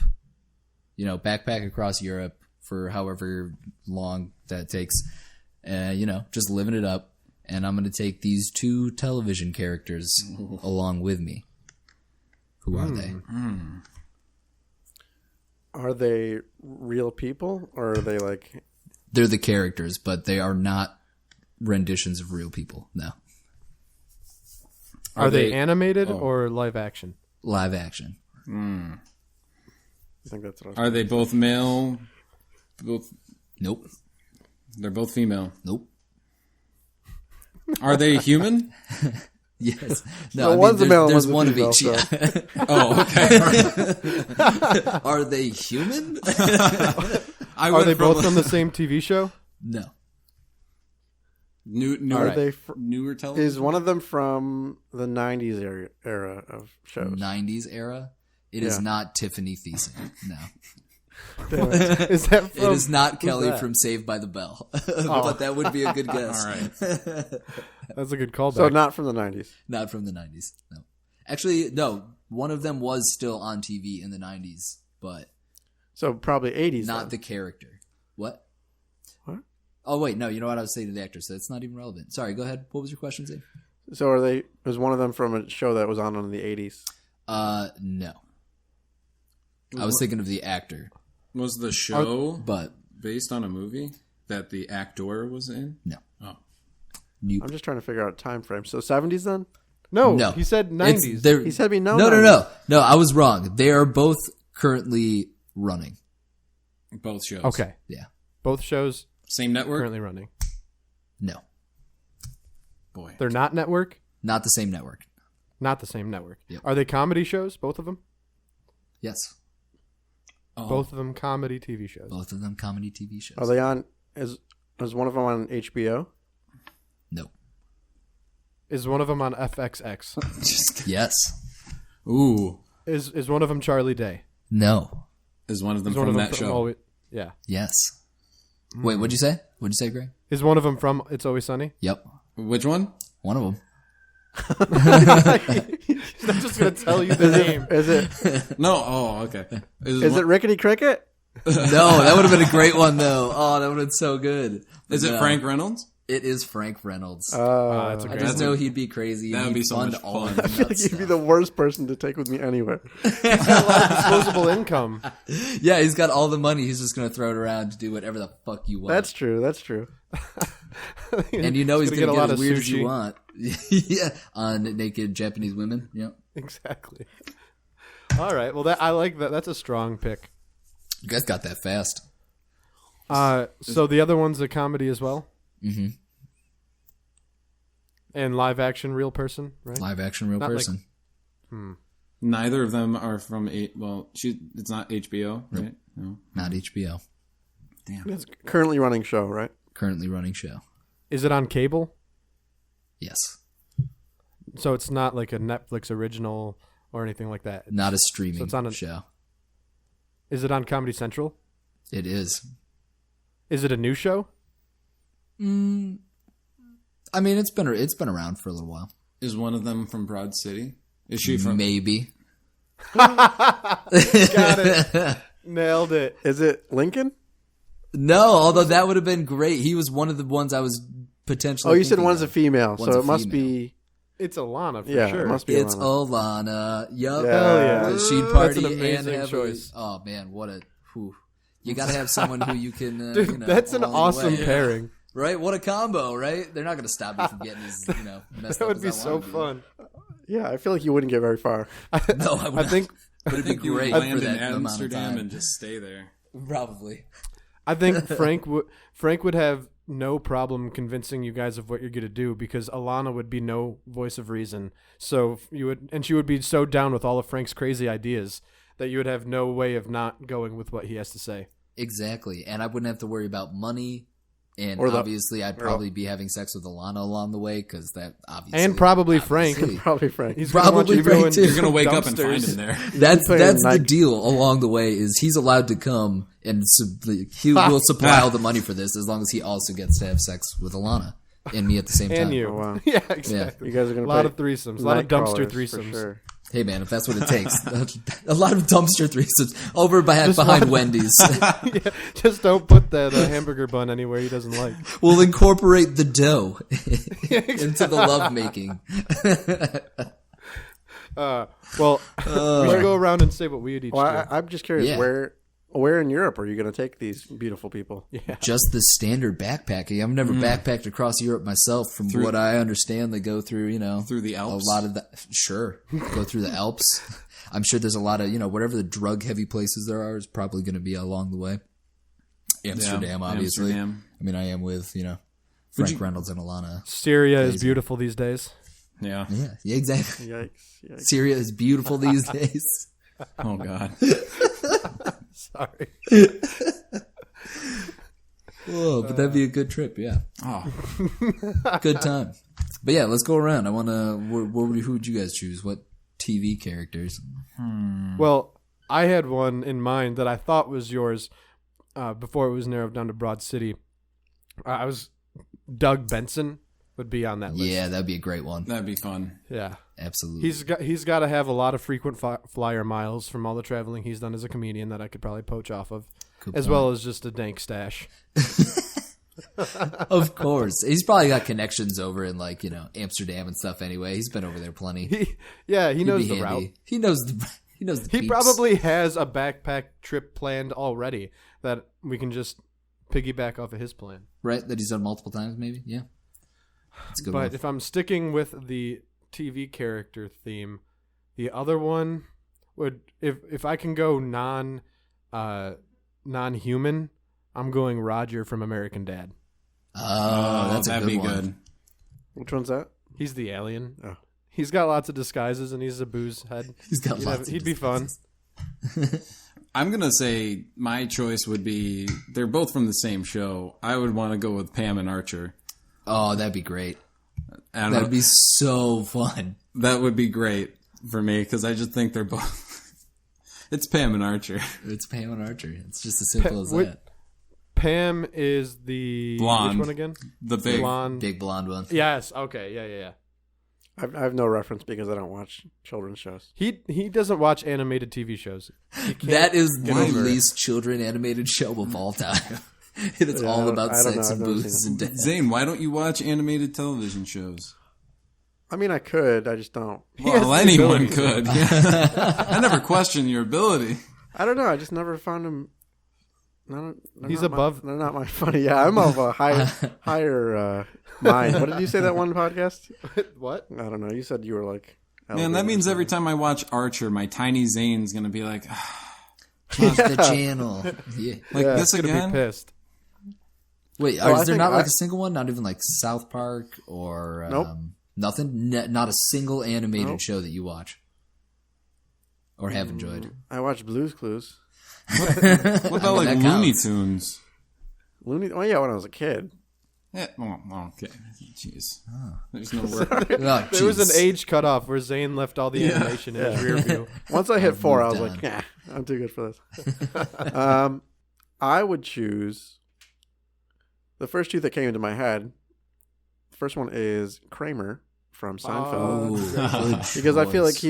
backpack across Europe, for however long that takes, just living it up. And I'm going to take these two television characters along with me. Who are they? Are they real people, or are they like... They're the characters, but they are not renditions of real people. No. Are they animated or live action? Live action. I think that's what I was Are they both male? Nope. They're both female. Nope. Are they human? Yes. No, one's a male, there's one's one a of female, each. so. Yeah. Oh, okay. Are they human? Are they both from the same TV show? No. Newer television? Is one of them from the 90s era of shows? 90s era? It is not Tiffany Thiessen. No. Is that from, it is not Kelly that? from Saved by the Bell. But that would be a good guess. All right. That's a good callback. So not from the 90s. Not from the 90s. No. Actually, no. One of them was still on TV in the 90s, but So probably 80s. not then. the character. What? What? Oh, wait. No, you know what I was saying to the actor, so it's not even relevant. Sorry, go ahead. What was your question, Zane? So was one of them from a show that was on in the 80s? No. I was thinking of the actor. Was the show But based on a movie that the actor was in? no. Oh. Nope. I'm just trying to figure out time frame. So 70s then? No, No. he said 90s. He said me no. No, 90s. no, I was wrong. They are both currently running. Both shows. Okay. Yeah. Both shows Same network? currently running. No. Boy. They're not network? Not the same network. Not the same network. Yep. Are they comedy shows, both of them? Yes. Oh. Both of them comedy TV shows. Both of them comedy TV shows. Are they on? Is one of them on HBO? No. Is one of them on FXX? Yes. Ooh. Is one of them Charlie Day? No. Is one of them Is one from of them that show? yeah. Yes. Wait, what'd you say? What'd you say, Greg? Is one of them from It's Always Sunny? Yep. Which one? One of them. He's not just going to tell you the name. Is it? No. Oh, okay. Is it Rickety Cricket? No, that would have been a great one, though. Oh, that would have been so good. Is it Frank Reynolds? It is Frank Reynolds. That's a I great just one. know he'd be crazy. That would He'd be so fun much to all fun. the I feel like nuts you'd be stuff. the worst person to take with me anywhere. Disposable income. Yeah, he's got all the money. He's just going to throw it around to do whatever the fuck you want. That's true. That's true. And you know he's going to a get lot as of weird as you sushi. want. Yeah, on naked Japanese women. Yep. Exactly. All right. Well, I like that. That's a strong pick. You guys got that fast. So the other one's a comedy as well? Mm-hmm. And live action, real person, right? Live action, real Not like- person. Neither of them are from it's not HBO, right? No. Not HBO. Damn. It's a currently running show, right? Currently running show. Is it on cable? Yes. So it's not like a Netflix original or anything like that. Not a streaming So it's on a- show. Is it on Comedy Central? It is. Is it a new show? I mean, it's been around for a little while. Is one of them from Broad City? Is she from? Maybe. Got it. Nailed it. Is it Lincoln? No, although that would have been great. He was one of the ones I was potentially. Oh, you said thinking one's of. a female, One's so a it must female. be. It's Alana for Yeah, sure. it must be. It's Alana. Alana. Yup. Yeah. Hell yeah. The she'd That's party an amazing and have choice. Oh man, what a. Whew. You got to have someone who you can. Dude, you know, that's an along the awesome way. pairing. Right? What a combo, right? They're not going to stop me from getting as messed That up would as be I so wanna be. fun. Yeah, I feel like you wouldn't get very far. No, I would I not. think But it'd I think be you would great for land in that amount of Amsterdam time. and just stay there. Probably. Frank would have no problem convincing you guys of what you're gonna do because Alana would be no voice of reason. So she would be so down with all of Frank's crazy ideas that you would have no way of not going with what he has to say. Exactly. And I wouldn't have to worry about money. And Or the- obviously, I'd probably be having sex with Alana along the way because that obviously. And probably Frank. obviously- Probably Frank. He's gonna want Probably you to go Frank, in too. You're gonna wake up and find dumpsters. him there. That's playing the Nike. deal along the way is he's allowed to come and he will supply all the money for this as long as he also gets to have sex with Alana and me at the same time. And you. Oh, wow. Yeah, exactly. You guys are A gonna lot play of threesomes. A lot of dumpster Nightcrawlers, for threesomes. sure. Hey man, if that's what it takes, a lot of dumpster threesomes over behind Wendy's. Yeah, just don't put that hamburger bun anywhere he doesn't like. We'll incorporate the dough into the lovemaking. Well, we should go around and say what we would each Well, do. I'm just curious Yeah. where in Europe are you going to take these beautiful people? Yeah. Just the standard backpacking. I've never backpacked across Europe myself. From what I understand, they go through, Through the Alps? a lot of that. Sure, go through the Alps. I'm sure there's a lot of whatever the drug heavy places there are is probably going to be along the way. Amsterdam, Yeah, obviously. Amsterdam. I mean, I am with Frank Reynolds and Alana. Syria is beautiful these days. Yeah. Yeah, exactly. Yikes! Syria is beautiful these days. Oh God. Sorry. Whoa, but that'd be a good trip. Yeah, Oh. good time. But yeah, let's go around. I want to. Who would you guys choose? What TV characters? Well, I had one in mind that I thought was yours before it was narrowed down to Broad City. I was Doug Benson would be on that list. Yeah, that'd be a great one. That'd be fun. Yeah. Absolutely. He's got to have a lot of frequent flyer miles from all the traveling he's done as a comedian that I could probably poach off of, Good as point. well as just a dank stash. Of course, he's probably got connections over in Amsterdam and stuff. Anyway, he's been over there plenty. He He'd knows be the route. handy. He knows the. He peeps. probably has a backpack trip planned already that we can just piggyback off of his plan. right that he's done multiple times. Maybe yeah. It's a good But one. if I'm sticking with the TV character theme, the other one would if I can go non-human, I'm going Roger from American Dad. Oh, that's a that'd good be one. good. Which one's that? He's the alien. Oh. He's got lots of disguises and he's a booze head. He's got lots. He'd be fun. I'm gonna say my choice would be. They're both from the same show. I would want to go with Pam and Archer. Oh, that'd be great. I don't know. That'd be so fun. That would be great for me because I just think they're both. It's Pam and Archer. It's Pam and Archer. It's just as simple as Wait, that. Pam is the Blonde. Which one again? The big. Blonde. Big blonde one. Yes. Okay. Yeah. I have no reference because I don't watch children's shows. He doesn't watch animated TV shows. He can't That is get the over it. least children animated show of all time. It is Yeah, all about I don't sex know. and I've never booze seen and death. Zane, why don't you watch animated television shows? I mean, I could. I just don't. Well, anyone could. Yeah. I never questioned your ability. I don't know. I just never found him. They're He's not above- they're not my funny. Yeah, I'm of a higher mind. What did you say that one podcast? What? I don't know. You said you were like. Man, that elevated means or every time I watch Archer, my tiny Zane's gonna be like, Change the channel. Yeah. like Yeah, this Gonna again? be pissed. Wait, Oh, I is there think not like I- a single one? Not even like South Park or Nope. nothing? Not a single animated Nope. show that you watch or have enjoyed. I watched Blue's Clues. What about I mean, like that Looney counts. Tunes? Looney. Oh yeah, when I was a kid. Yeah, okay. Jeez. There's no word. Oh, There was an jeez. age cutoff where Zane left all the information in his rear view. Once I hit 4, I was moved like, I'm too good for this. I would choose the first two that came into my head. The first one is Kramer from Seinfeld. Ooh, good Because I feel like choice.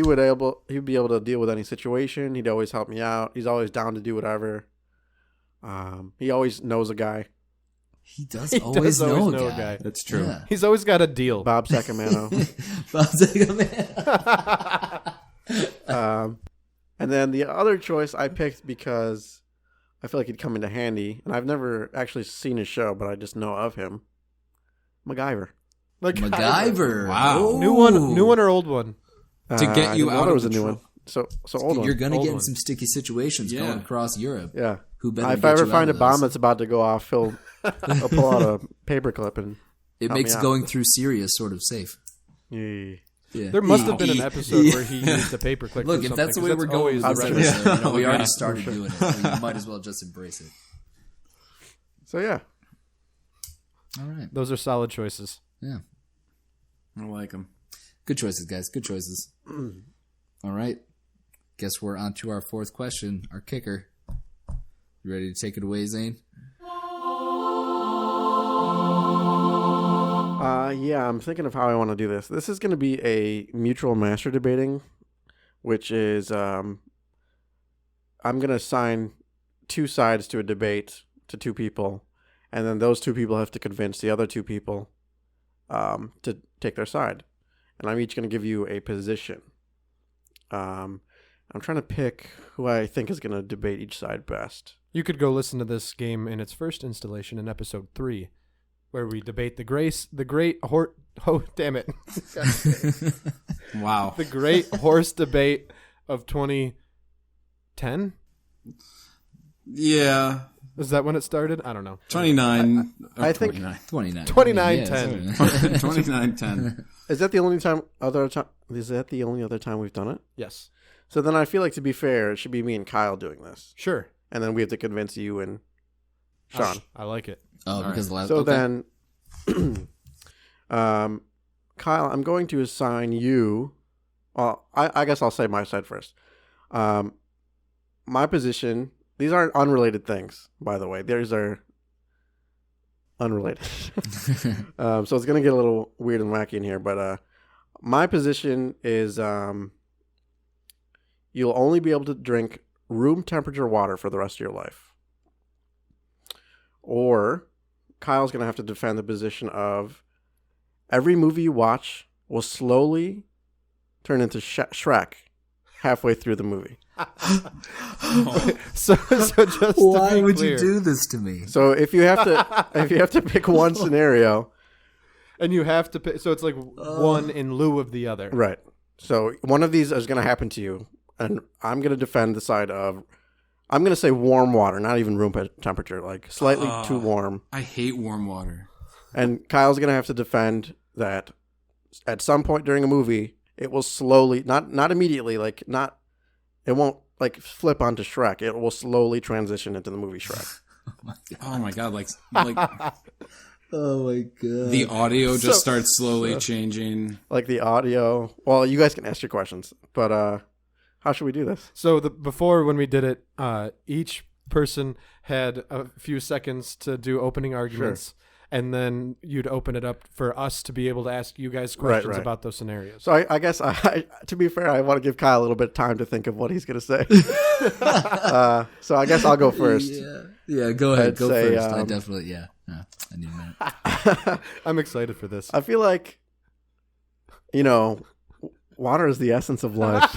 he'd be able to deal with any situation. He'd always help me out. He's always down to do whatever. He always knows a guy. He does He always does know always a know a guy. guy. That's true. Yeah. He's always got a deal. Bob Sacamano. And then the other choice I picked because I feel like he'd come into handy. And I've never actually seen his show, but I just know of him. MacGyver. MacGyver. Wow. Oh. New one or old one? To get you I didn't know out there of was the a new trouble. one. So old one. You're gonna Old get in one. some sticky situations Yeah. going across Europe. Yeah. Who better? If get I ever you find out a of bomb this? that's about to go off, he'll pull out a paperclip and It help me makes out. going through Syria sort of safe. yeah. Yeah. There must have been an episode where he used a paperclip. Look, for if that's the something, way we're 'cause going with always this the I'm right- sure. episode, we already Yeah. started doing it. We might as well just embrace it. So yeah. All right. Those are solid choices. Yeah. I like him. Good choices, guys. Good choices. All right. Guess we're on to our fourth question, our kicker. You ready to take it away, Zane? Yeah, I'm thinking of how I want to do this. This is going to be a mutual master debating, which is I'm going to assign two sides to a debate to two people, and then those two people have to convince the other two people to take their side. And I'm each going to give you a position. I'm trying to pick who I think is going to debate each side best. You could go listen to this game in its first installation in episode 3, where we debate oh damn it, Wow. the great horse debate of 2010. Yeah. Is that when it started? I don't know. 29. I think- 29. 29. 29-10. 29-10. Is that the only time? Is that the only other time we've done it? Yes, So then I feel like, to be fair, it should be me and Kyle doing this. sure. And then we have to convince you and Sean. I like it. Oh, because the last. So okay. then, Kyle, I'm going to assign you. Well, I guess I'll say my side first. My position. These aren't unrelated things, by the way. These are unrelated. So it's going to get a little weird and wacky in here. But my position is you'll only be able to drink room temperature water for the rest of your life. Or Kyle's going to have to defend the position of every movie you watch will slowly turn into Shrek halfway through the movie. So just to Why be would clear, you do this to me? So if you have to pick one scenario, and you have to pick, so it's like one in lieu of the other. right. So one of these is going to happen to you, and I'm going to defend the side of I'm going to say warm water, not even room temperature, like slightly too warm. I hate warm water. And Kyle's going to have to defend that at some point during a movie, it will slowly, not immediately, like not, it won't like flip onto Shrek. It will slowly transition into the movie Shrek. Oh my god! Like Oh my god. the audio just starts slowly changing. Like the audio. Well, you guys can ask your questions, but how should we do this? So before when we did it, each person had a few seconds to do opening arguments, and then you'd open it up for us to be able to ask you guys questions right. about those scenarios. So I guess to be fair, I want to give Kyle a little bit of time to think of what he's going to say. So I guess I'll go first. Yeah, go ahead. I'd Go say, first. I definitely, yeah. I need a minute. I'm excited for this. I feel like, water is the essence of life.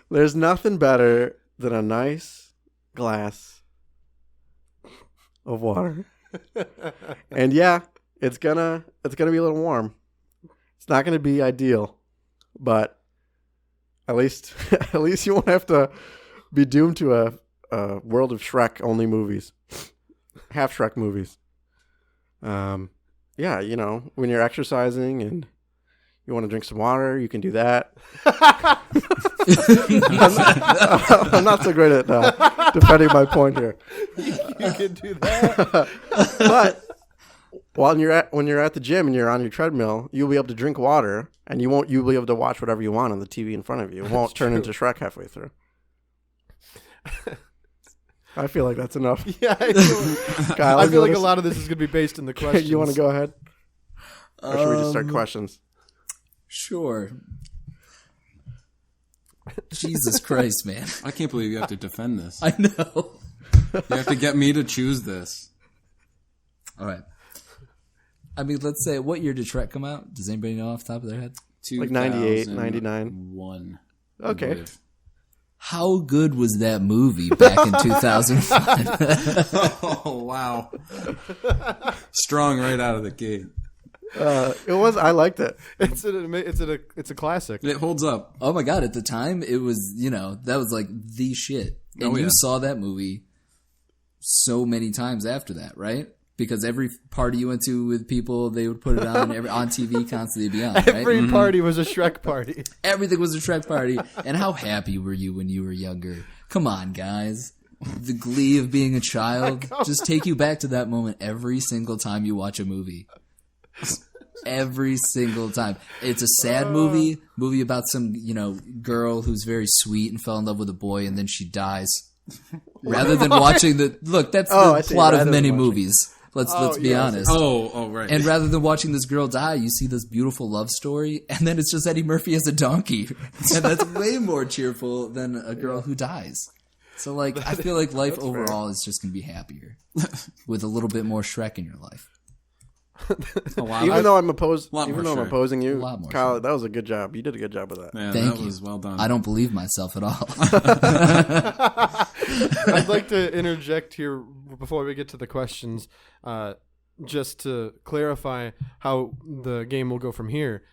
There's nothing better than a nice glass of water. And yeah, it's gonna be a little warm. It's not gonna be ideal, but at least you won't have to be doomed to a world of Shrek only movies, half Shrek movies. Yeah, when you're exercising and you want to drink some water, you can do that. I'm not so great at defending my point here. You can do that. But when you're at the gym and you're on your treadmill, you'll be able to drink water, and you'll be able to watch whatever you want on the TV in front of you. It won't turn into Shrek halfway through. I feel like that's enough. Yeah, Kyle, I feel like a lot of this is going to be based in the questions. You want to go ahead? Or should we just start questions? Sure. Jesus Christ, man. I can't believe you have to defend this. I know. You have to get me to choose this. All right. I mean, let's say, what year did Shrek come out? Does anybody know off the top of their head? Like 98, 99. 1. Okay. How good was that movie back in 2005? Oh, wow. Strong right out of the gate. It was. I liked it. It's a classic. It holds up. Oh my God, at the time, it was, that was like the shit. And you saw that movie so many times after that, right? Because every party you went to with people, they would put it on on TV constantly beyond, right? Every party was a Shrek party. Everything was a Shrek party. And how happy were you when you were younger? Come on, guys. The glee of being a child. Just take you back to that moment every single time you watch a movie. Every single time. It's a sad movie about some, girl who's very sweet and fell in love with a boy and then she dies. Rather than watching that's the plot of many movies. Let's be honest. Oh, right. And rather than watching this girl die, you see this beautiful love story, and then it's just Eddie Murphy as a donkey. And that's way more cheerful than a girl who dies. So, I feel like life overall is just going to be happier with a little bit more Shrek in your life. Even though I'm opposing you, more Kyle, that was a good job. You did a good job with that. Yeah, Thank that you. was well done. I don't believe myself at all. I'd like to interject here before we get to the questions, just to clarify how the game will go from here.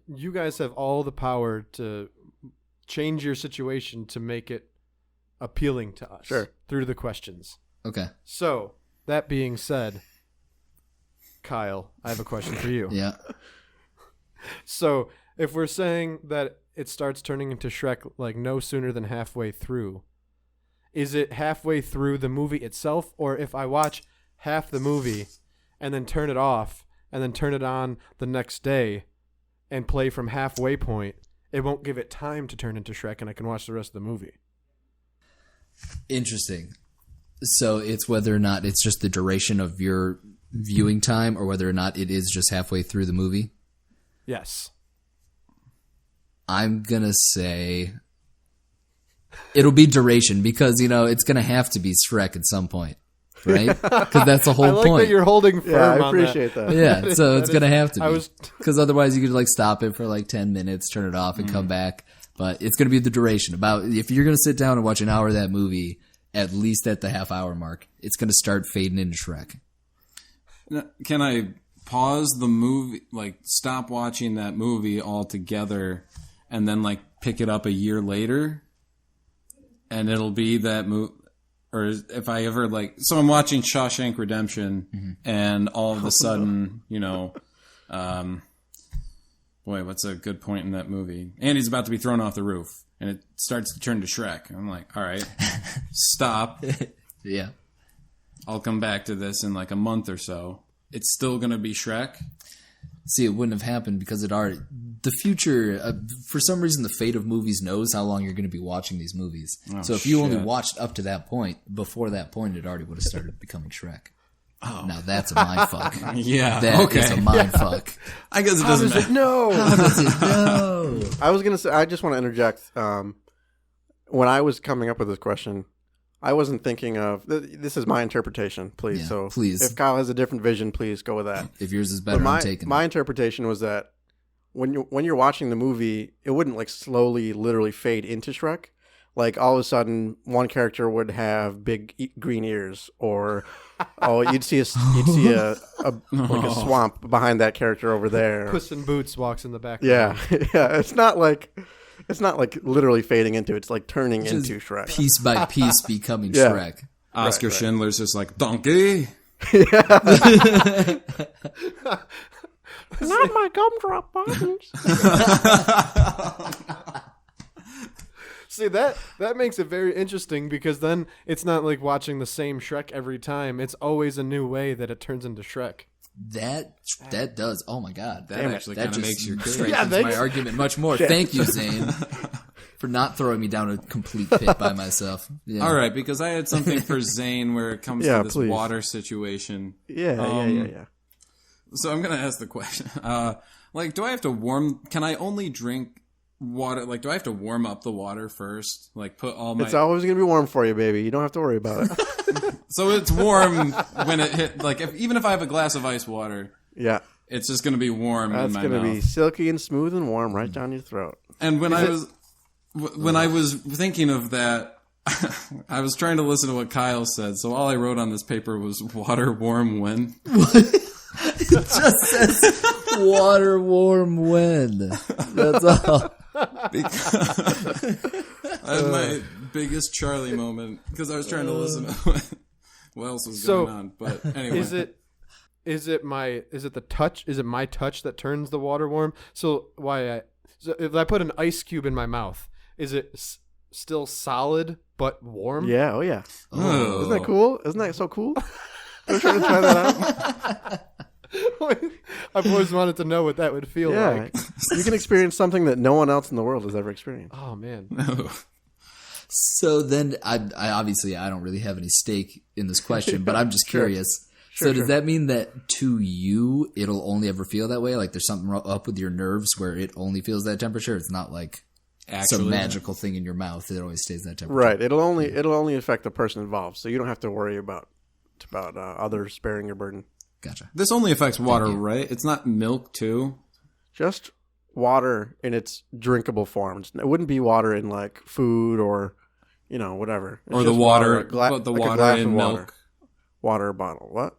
You guys have all the power to change your situation to make it appealing to us through the questions. Okay. So, that being said, Kyle, I have a question for you. Yeah. So, if we're saying that it starts turning into Shrek no sooner than halfway through, is it halfway through the movie itself, or if I watch half the movie and then turn it off and then turn it on the next day and play from halfway point, it won't give it time to turn into Shrek and I can watch the rest of the movie? Interesting. So it's whether or not it's just the duration of your viewing time or whether or not it is just halfway through the movie? Yes. I'm going to say it'll be duration because, it's going to have to be Shrek at some point, right? Because that's the whole I like point. that you're holding firm Yeah, I on appreciate that. Yeah, so it's going to have to I be. was- Because otherwise you could stop it for 10 minutes, turn it off, and come back. But it's going to be the duration. If you're going to sit down and watch an hour of that movie, at least at the half-hour mark, it's going to start fading into Shrek. Now, can I pause the movie, stop watching that movie altogether, and then pick it up a year later, and it'll be that movie? Or if I ever so I'm watching Shawshank Redemption, and all of a sudden, boy, what's a good point in that movie? Andy's about to be thrown off the roof, and it starts to turn to Shrek. I'm like, all right, stop. Yeah. I'll come back to this in a month or so. It's still going to be Shrek. See, it wouldn't have happened because the future, for some reason, the fate of movies knows how long you're going to be watching these movies. Oh, so if you only shit. watched up to that point, before that point, it already would have started becoming Shrek. Oh. Now that's a mindfuck. Yeah, That is a mindfuck. I guess it doesn't matter. No. How does it know? I was going to say, I just want to interject. When I was coming up with this question, I wasn't thinking of, this is my interpretation, please. Yeah, So please. if Kyle has a different vision, please go with that. If yours is better, But I'm taking my it. interpretation was that when you're watching the movie, it wouldn't slowly, literally fade into Shrek. All of a sudden, one character would have big green ears, or you'd see a swamp behind that character over there. Puss in Boots walks in the back. Yeah, yeah. It's not literally fading into. It's turning Just into Shrek. Piece by piece becoming Yeah. Shrek. Oscar Schindler's just donkey. Not my gumdrop buttons. See, that makes it very interesting because then it's not like watching the same Shrek every time. It's always a new way that it turns into Shrek. That does. Oh my god. That actually kind of makes your case. Strengthens my argument much more. Thank you, Zane, for not throwing me down a complete pit by myself. Yeah. All right, because I had something for Zane where it comes to this water situation. Yeah. So I'm going to ask the question. Like, do I have to can I only drink water? Like, do I have to warm up the water first? Like, put all my... It's always going to be warm for you, baby. You don't have to worry about it. So it's warm when it hit, like, even if I have a glass of ice water, yeah, it's just going to be warm in my mouth. That's going to be silky and smooth and warm right down your throat. And when I was thinking of that, I was trying to listen to what Kyle said. So all I wrote on this paper was water warm when. It just says water warm when. That's all. I had my biggest Charlie moment because I was trying to listen to what else was going on. But anyway, is it the touch? Is it my touch that turns the water warm? So if I put an ice cube in my mouth, is it still solid but warm? Yeah. Oh yeah. Oh. Isn't that cool? Isn't that so cool? I'm trying to try that out. I've always wanted to know what that would feel like. You can experience something that no one else in the world has ever experienced. Oh man. So then, I obviously I don't really have any stake in this question, but I'm just curious. So does that mean that to you it'll only ever feel that way? Like there's something up with your nerves where it only feels that temperature? It's not like some magical thing in your mouth. It always stays that temperature. Right. It'll only affect the person involved, so you don't have to worry about others bearing your burden. Gotcha. This only affects water, right? It's not milk too? Just water in its drinkable form. It wouldn't be water in like food or, whatever. It's or the just water, like the a water glass in of milk. Water bottle. What?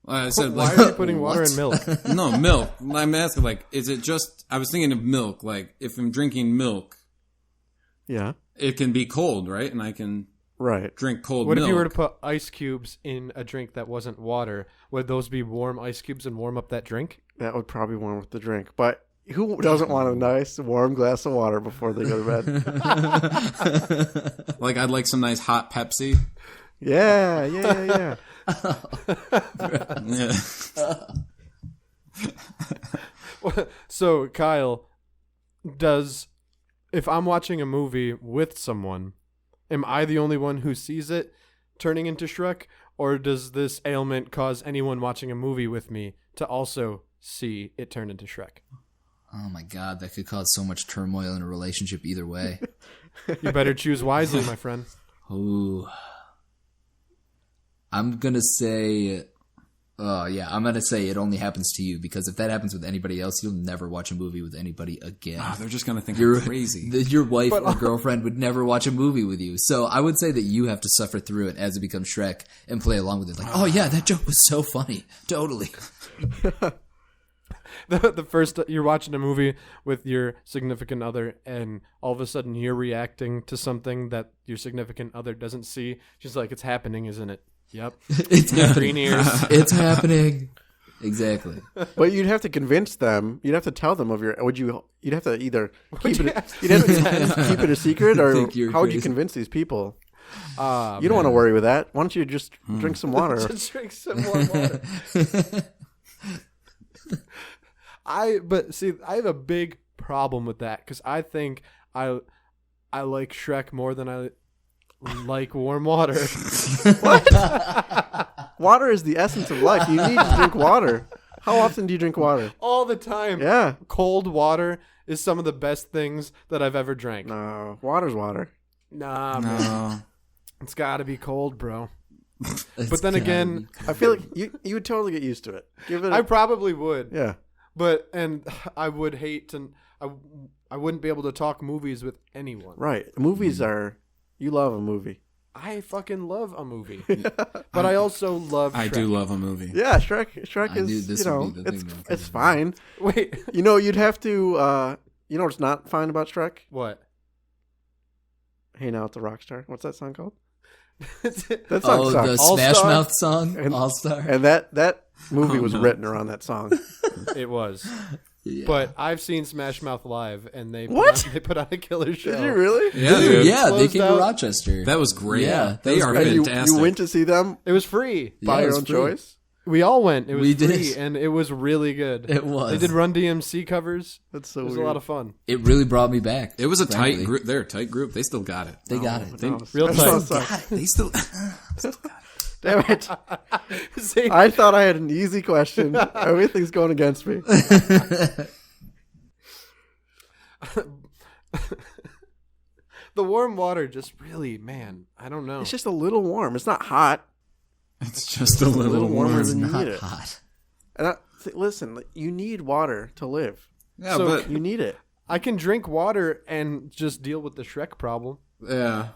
I said, Why are you putting water in milk? No, milk. I'm asking, like, is it just... I was thinking of milk. Like, if I'm drinking milk, Yeah. it can be cold, right? And I can Right. drink cold What milk. if you were to put ice cubes in a drink that wasn't water? Would those be warm ice cubes and warm up that drink? That would probably warm up the drink. But who doesn't want a nice warm glass of water before they go to bed? Like, I'd like some nice hot Pepsi. Yeah. Yeah. So, Kyle, if I'm watching a movie with someone, am I the only one who sees it turning into Shrek? Or does this ailment cause anyone watching a movie with me to also see it turn into Shrek? Oh my god, that could cause so much turmoil in a relationship either way. You better choose wisely, my friend. Ooh. I'm gonna say it only happens to you, because if that happens with anybody else, you'll never watch a movie with anybody again. Oh, they're just gonna think you're crazy. Your wife or girlfriend would never watch a movie with you. So I would say that you have to suffer through it as it becomes Shrek and play along with it. Like, oh yeah, that joke was so funny. Totally. The first you're watching a movie with your significant other, and all of a sudden you're reacting to something that your significant other doesn't see. She's like, "It's happening, isn't it?" Yep. It's happening. It's happening. Exactly. But you'd have to convince them. You'd have to tell them of your. You'd have to either keep it. You'd have to keep it a secret, or how would you convince these people? You don't want to worry with that. Why don't you just drink some water? Just drink some more water. I have a big problem with that, because I think I like Shrek more than I like warm water. Water is the essence of life. You need to drink water. How often do you drink water? All the time. Yeah. Cold water is some of the best things that I've ever drank. No, water's water. Nah, man. It's got to be cold, bro. But then again, I feel like you would totally get used to it. I probably would. Yeah. And I would hate to. I wouldn't be able to talk movies with anyone. Right. Movies are. You love a movie. I fucking love a movie, but I also love Shrek. I do love a movie. Yeah, Shrek is. It's fine. Wait, you'd have to. You know what's not fine about Shrek? What? Hey Now It's a Rockstar. What's that song called? That song sucks. The Smash Mouth song, All Star. And that movie was written around that song. It was. Yeah. But I've seen Smash Mouth live, and they put on a killer show. Did you really? Yeah, dude. Yeah, they came to Rochester. That was great. Yeah, they are fantastic. You went to see them It was free. by your own choice? We all went. It was We did. free, and it was really good. It was. They did Run DMC covers. That's so It was weird. a lot of fun. It really brought me back. It was a frankly. tight group. They're a tight group. They still got it. They got it. No, Real that tight. sucks. They still. Damn it. See? I thought I had an easy question. Everything's going against me. The warm water just really, man, I don't know. It's just a little warm. It's not hot. It's just a little warmer warm. than you Not need it. hot. And listen, you need water to live. Yeah, So but You need it. I can drink water and just deal with the Shrek problem. yeah.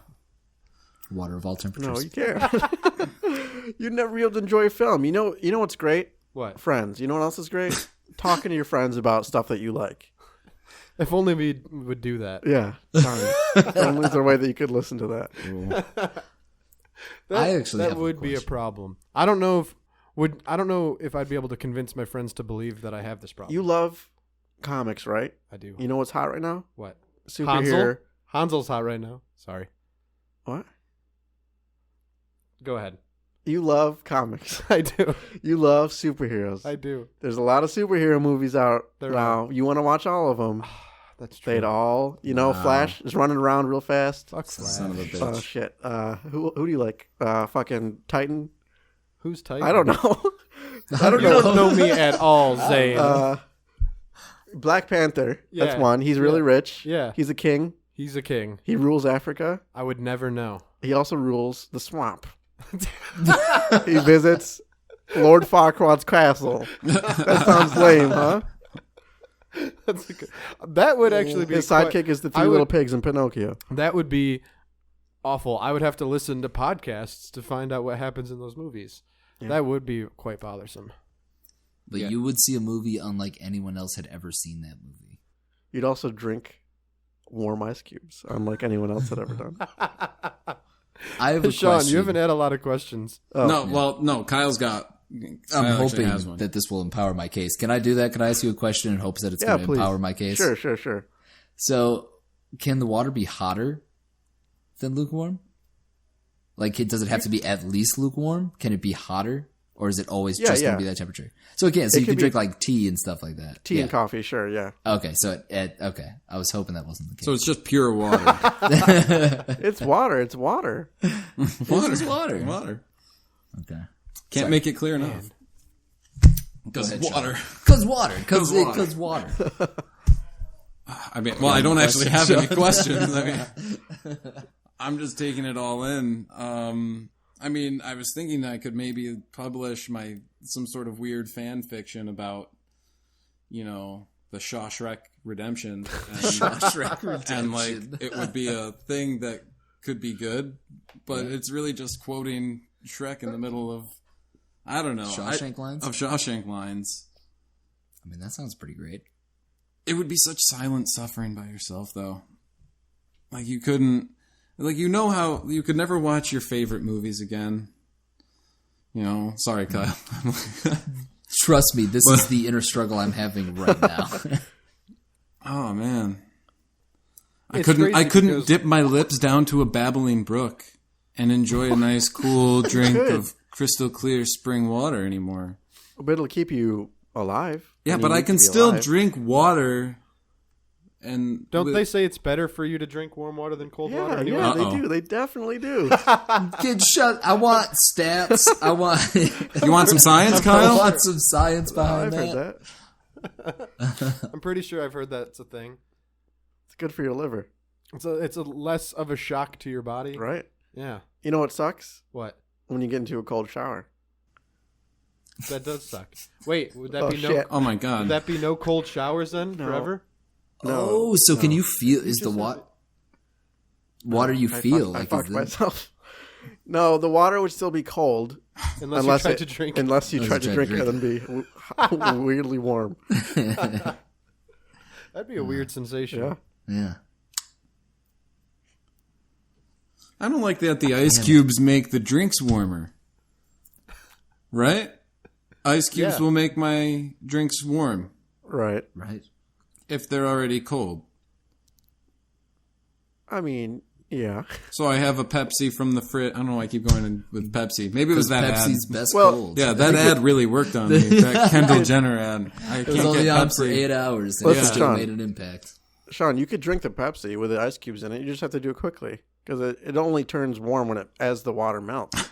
Water of all temperatures. No, you can't. You'd never be able to enjoy a film. You know what's great? What? Friends. You know what else is great? Talking to your friends about stuff that you like. If only we would do that. Yeah. Darn. Only is there a way that you could listen to that. That, I actually that have a would be a question. problem. I don't know if I'd be able to convince my friends to believe that I have this problem. You love comics, right? I do. You know what's hot right now? What? Superhero. Hansel's hot right now. Sorry. What? Go ahead. You love comics. I do. You love superheroes. I do. There's a lot of superhero movies out There now. You want to watch all of them. That's true. They'd all, Wow. Flash is running around real fast. Fuck Son of a Flash. bitch. Oh shit. Who do you like? Fucking Titan. Who's tight? I don't know. I don't You know. don't know me at all, Zane. Black Panther. That's Yeah. one. He's really Yeah. rich. Yeah. He's a king. He's a king. He rules Africa. I would never know. He also rules the swamp. He visits Lord Farquaad's castle. That sounds lame, huh? That's a good, that would actually be His quite- sidekick is the I three little would- pigs in Pinocchio. That would be awful. I would have to listen to podcasts to find out what happens in those movies. Yeah. That would be quite bothersome. But you would see a movie unlike anyone else had ever seen that movie. You'd also drink warm ice cubes, unlike anyone else had ever done. I have a Sean, question. you haven't had a lot of questions. No, well, no. Kyle's got. I'm Kyle actually hoping has one. that this will empower my case. Can I do that? Can I ask you a question in hopes that it's Yeah, going to please. empower my case? Sure. So, can the water be hotter than lukewarm? Like, does it have to be at least lukewarm? Can it be hotter? Or is it always just going yeah. to be that temperature? So it can. So It you could can be- drink like tea and stuff like that. Tea Yeah. and coffee, sure, yeah. Okay, so okay. I was hoping that wasn't the case. So it's just pure water. It's water. It's water. water. It's water. Water. Okay. Can't make it clear enough. Because ahead, Sean. water. Cause water. Cause water. Cause water. I mean, well, I don't actually have any questions. I mean, I'm just taking it all in. I mean, I was thinking that I could maybe publish some sort of weird fan fiction about, the Shrek Redemption. And, and like, it would be a thing that could be good, but it's really just quoting Shrek in the middle of, I don't know. Shawshank lines? Of Shawshank lines. I mean, that sounds pretty great. It would be such silent suffering by yourself, though. Like, you couldn't... Like, how you could never watch your favorite movies again. Sorry, Kyle. Trust me, this is the inner struggle I'm having right now. Oh, man. I It's couldn't crazy couldn't because- dip my lips down to a babbling brook and enjoy a nice, cool drink could. of crystal clear spring water anymore. But it'll keep you alive. Yeah, and but you I need can to be still alive. drink water. And Don't they say it's better for you to drink warm water than cold water? Yeah, anyway? yeah, Uh-oh. they do. They definitely do. Kid, shut. I want stats. I want. You want some science, I Kyle? want some science behind I've that. heard that. I'm pretty sure I've heard that's a thing. It's good for your liver, It's a less of a shock to your body. right? Yeah. You know what sucks? What? When you get into a cold shower. That does suck. Wait, would that Oh, be shit. Oh, my would God. that be no cold showers then No. forever? Oh, so can you feel? Is the water you feel I like? fucked Is the, myself. No, the water would still be cold Unless unless you it, tried to drink. unless you tried to drink it and be weirdly warm. That'd be a weird sensation. Yeah. yeah. I don't like that the ice cubes make the drinks warmer. Right? Ice cubes Yeah. will make my drinks warm Right. Right. if they're already cold. I mean, Yeah. So I have a Pepsi from the fridge. I don't know why I keep going in with Pepsi. Maybe it was that Pepsi's ad. best Well, cold. Yeah, that ad really worked on me. That Kendall Jenner ad. I It was can't only get on for Pepsi. 8 hours, and it Listen, still Sean. made an impact. Sean, you could drink the Pepsi with the ice cubes in it. You just have to do it quickly because it only turns warm as the water melts.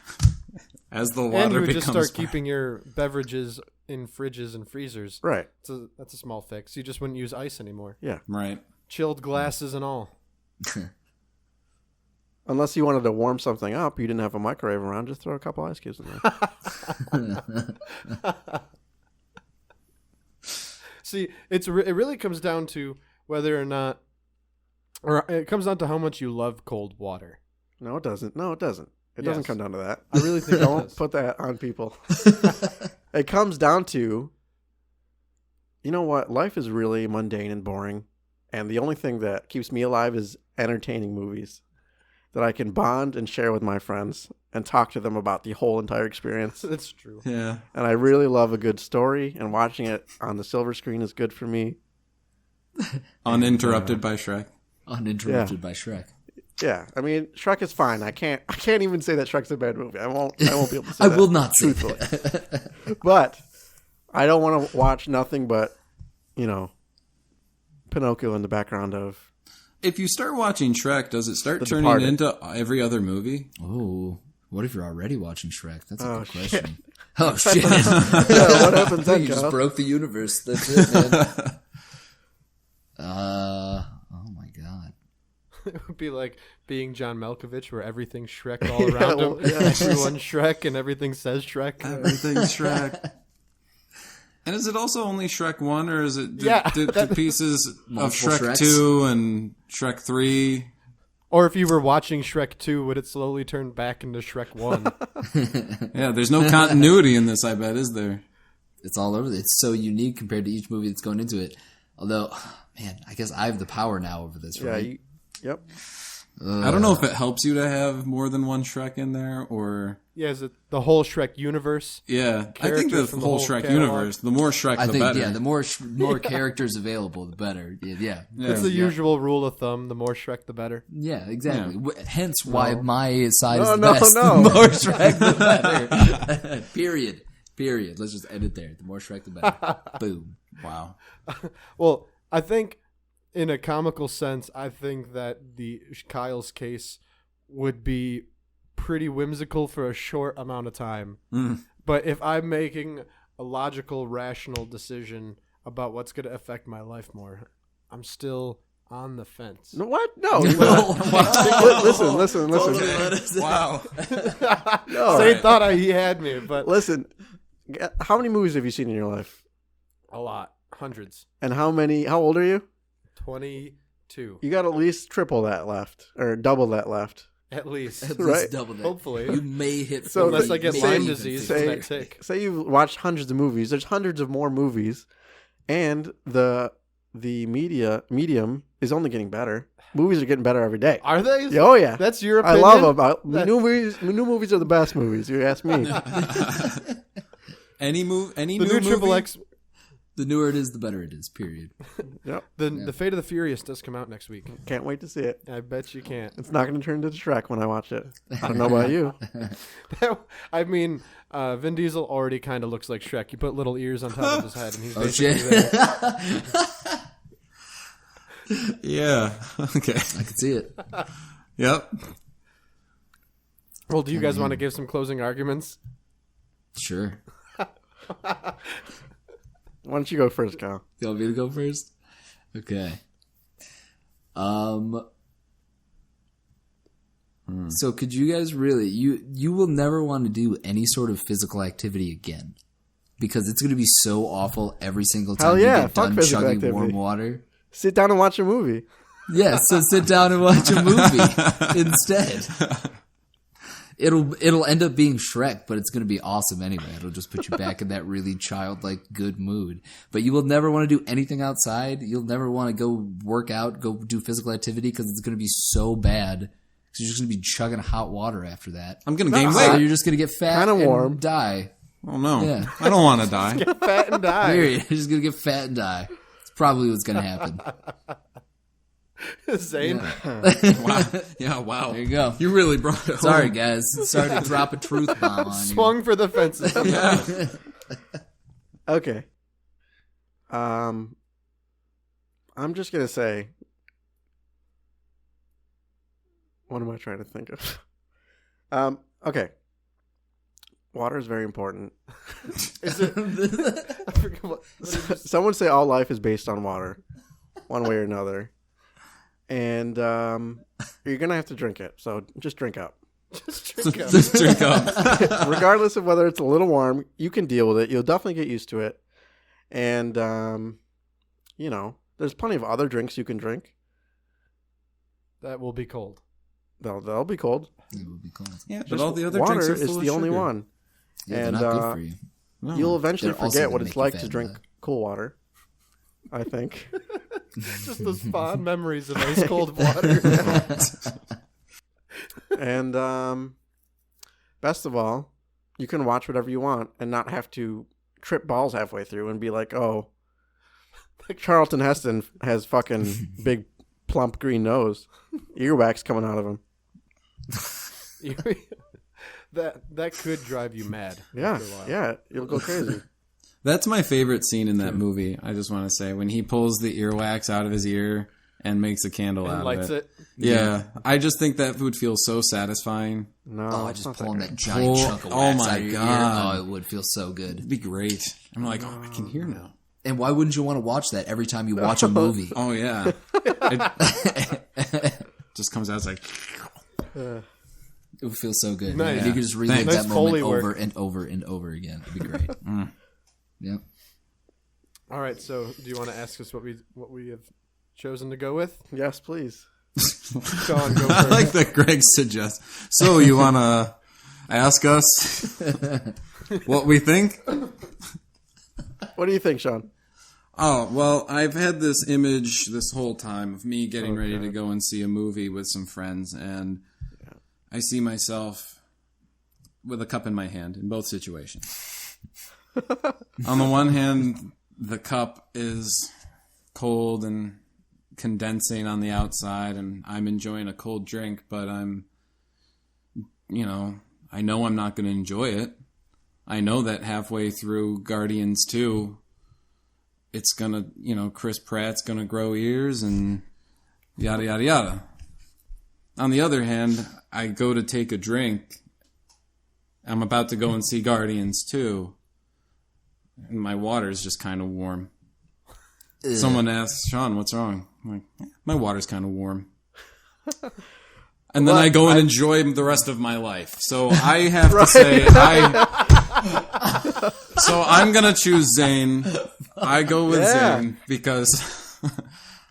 As the And water you would becomes just start fire. keeping your beverages in fridges and freezers. Right. That's a small fix. You just wouldn't use ice anymore. Yeah. Right. Chilled glasses and all. Unless you wanted to warm something up, you didn't have a microwave around, just throw a couple ice cubes in there. See, it really comes down to whether or not, or it comes down to how much you love cold water. No, it doesn't. No, it doesn't. It doesn't Yes. come down to that. I really think it Don't does. put that on people. It comes down to, you know what? Life is really mundane and boring. And the only thing that keeps me alive is entertaining movies that I can bond and share with my friends and talk to them about the whole entire experience. That's true. Yeah. And I really love a good story, and watching it on the silver screen is good for me. Uninterrupted by Shrek. Uninterrupted by Shrek. Yeah, I mean, Shrek is fine. I can't even say that Shrek's a bad movie. I won't be able to say I that, will not say truthfully. that. But I don't want to watch nothing but, Pinocchio in the background of. If you start watching Shrek, does it start The turning Departed. into every other movie? Oh, what if you're already watching Shrek? That's a Oh, good shit. question. Oh, shit. Yeah, what happens then, You just Kyle? broke the universe. That's it, man. Oh my god. It would be like being John Malkovich, where everything's Shrek all around him. well, yeah. Everyone's Shrek, and everything says Shrek. Everything's Shrek. And is it also only Shrek 1, or is it Yeah, the pieces of Multiple Shrek Shreks? 2 and Shrek 3? Or if you were watching Shrek 2, would it slowly turn back into Shrek 1? Yeah, there's no continuity in this, I bet, is there? It's all over. It's so unique compared to each movie that's going into it. Although, man, I guess I have the power now over this, Yeah, right? yep. I don't know if it helps you to have more than one Shrek in there, or... Yeah, is it the whole Shrek universe? Yeah, I think the Characters from the whole whole Shrek catalog. universe, the more Shrek, I the think, better. yeah, the more characters available, the better. Yeah. It's the usual rule of thumb. The more Shrek, the better. Yeah, exactly. Hence why my side is No, the no, best. no. The more Shrek, the better. Period. Let's just end it there. The more Shrek, the better. Boom. Wow. Well, I think in a comical sense, I think that the Kyle's case would be pretty whimsical for a short amount of time. But if I'm making a logical, rational decision about what's going to affect my life more, I'm still on the fence. No, what? No. Listen. Wow. No. Zane thought he had me, but Listen. How many movies have you seen in your life? a lot. Hundreds. And how old are you? 22. You got at least triple that left, or double that left. At least. At Right. least double that. Hopefully. You may hit So 40, Unless I get maybe Lyme even disease 50. from that tick. Say you've watched hundreds of movies. There's hundreds of more movies, and the medium is only getting better. Movies are getting better every day. Are they? Oh yeah, That's your I opinion? love them. New movies are the best movies. You ask me. Any new The new movie? Triple X. The newer it is, the better it is. Period. Yep. The Fate of the Furious does come out next week. Can't wait to see it. I bet you can't. It's not going to turn into Shrek when I watch it. I don't know about you. I mean, Vin Diesel already kind of looks like Shrek. You put little ears on top of his head, and he's Oh basically shit! there. Yeah. Okay. I can see it. Yep. Well, do you guys want to give some closing arguments? Sure. Why don't you go first, Kyle? You want me to go first? Okay. So could you guys really you will never want to do any sort of physical activity again because it's going to be so awful every single time Hell you yeah, get fuck done physical chugging activity. warm water. Sit down and watch a movie. Yeah, so sit down and watch a movie instead. It'll end up being Shrek, but it's going to be awesome anyway. It'll just put you back in that really childlike good mood. But you will never want to do anything outside. You'll never want to go work out, go do physical activity because it's going to be so bad. Because you're just going to be chugging hot water after that. I'm gonna gain So weight. you're just going to get fat Kinda and warm. die. Oh no. Yeah. I don't want to die. Fat and die. Period. You're just going to get fat and die. It's probably what's going to happen. Zane. Wow. Yeah, wow. There you go. You really brought it home. Sorry, guys. Sorry to drop a truth bomb on you. Swung for the fences. Okay. I'm just gonna say. What am I trying to think of? Okay. Water is very important. Is it? I forget what Someone say all life is based on water, one way or another, and you're gonna have to drink it. So just drink up. Just drink up. Regardless of whether it's a little warm, you can deal with it. You'll definitely get used to it, and there's plenty of other drinks you can drink. that will be cold. They'll be cold. It would be cold. Yeah, but Just all the other water drinks are is full the of only sugar. one. Yeah, And, they're not good for you. No. You'll eventually They're also forget gonna what make it's you like fat, to drink but- cool water. I think. Just those fond memories of ice cold water. And best of all, you can watch whatever you want and not have to trip balls halfway through and be like, oh, Charlton Heston has fucking big plump green nose, earwax coming out of him. that could drive you mad. Yeah, after a while. yeah, you'll go crazy. That's my favorite scene in that movie. I just want to say when he pulls the earwax out of his ear and makes a candle And out lights of it. it. Yeah, I just think that would feel so satisfying. No, Oh, I it's just not pulling great. that giant Pull- chunk of oh wax my out of your ear. God. Oh, it would feel so good. It'd be great. I'm like, oh, I can hear now. And why wouldn't you want to watch that every time you watch a movie? Oh yeah, it just comes out. It's like, It would feel so good. Nice. If you could just relive Nice that Foley moment work. over and over and over again, it'd be great. Yep. All right. So, do you want to ask us what we have chosen to go with? Yes, please. Sean, go I first. like that Greg suggests. So you want to ask us what we think? What do you think, Sean? Oh, well, I've had this image this whole time of me getting ready to go and see a movie with some friends, and I see myself with a cup in my hand in both situations. On the one hand, the cup is cold and condensing on the outside, and I'm enjoying a cold drink, but I know I'm not going to enjoy it. I know that halfway through Guardians 2, it's going to, Chris Pratt's going to grow ears and yada, yada, yada. On the other hand, I go to take a drink. I'm about to go and see Guardians 2, and my water's just kind of warm. Someone asks, Sean, what's wrong? I'm like, my water's kind of warm. And then I go and enjoy the rest of my life. So I have to say, so I'm going to choose Zane. I go with Zane because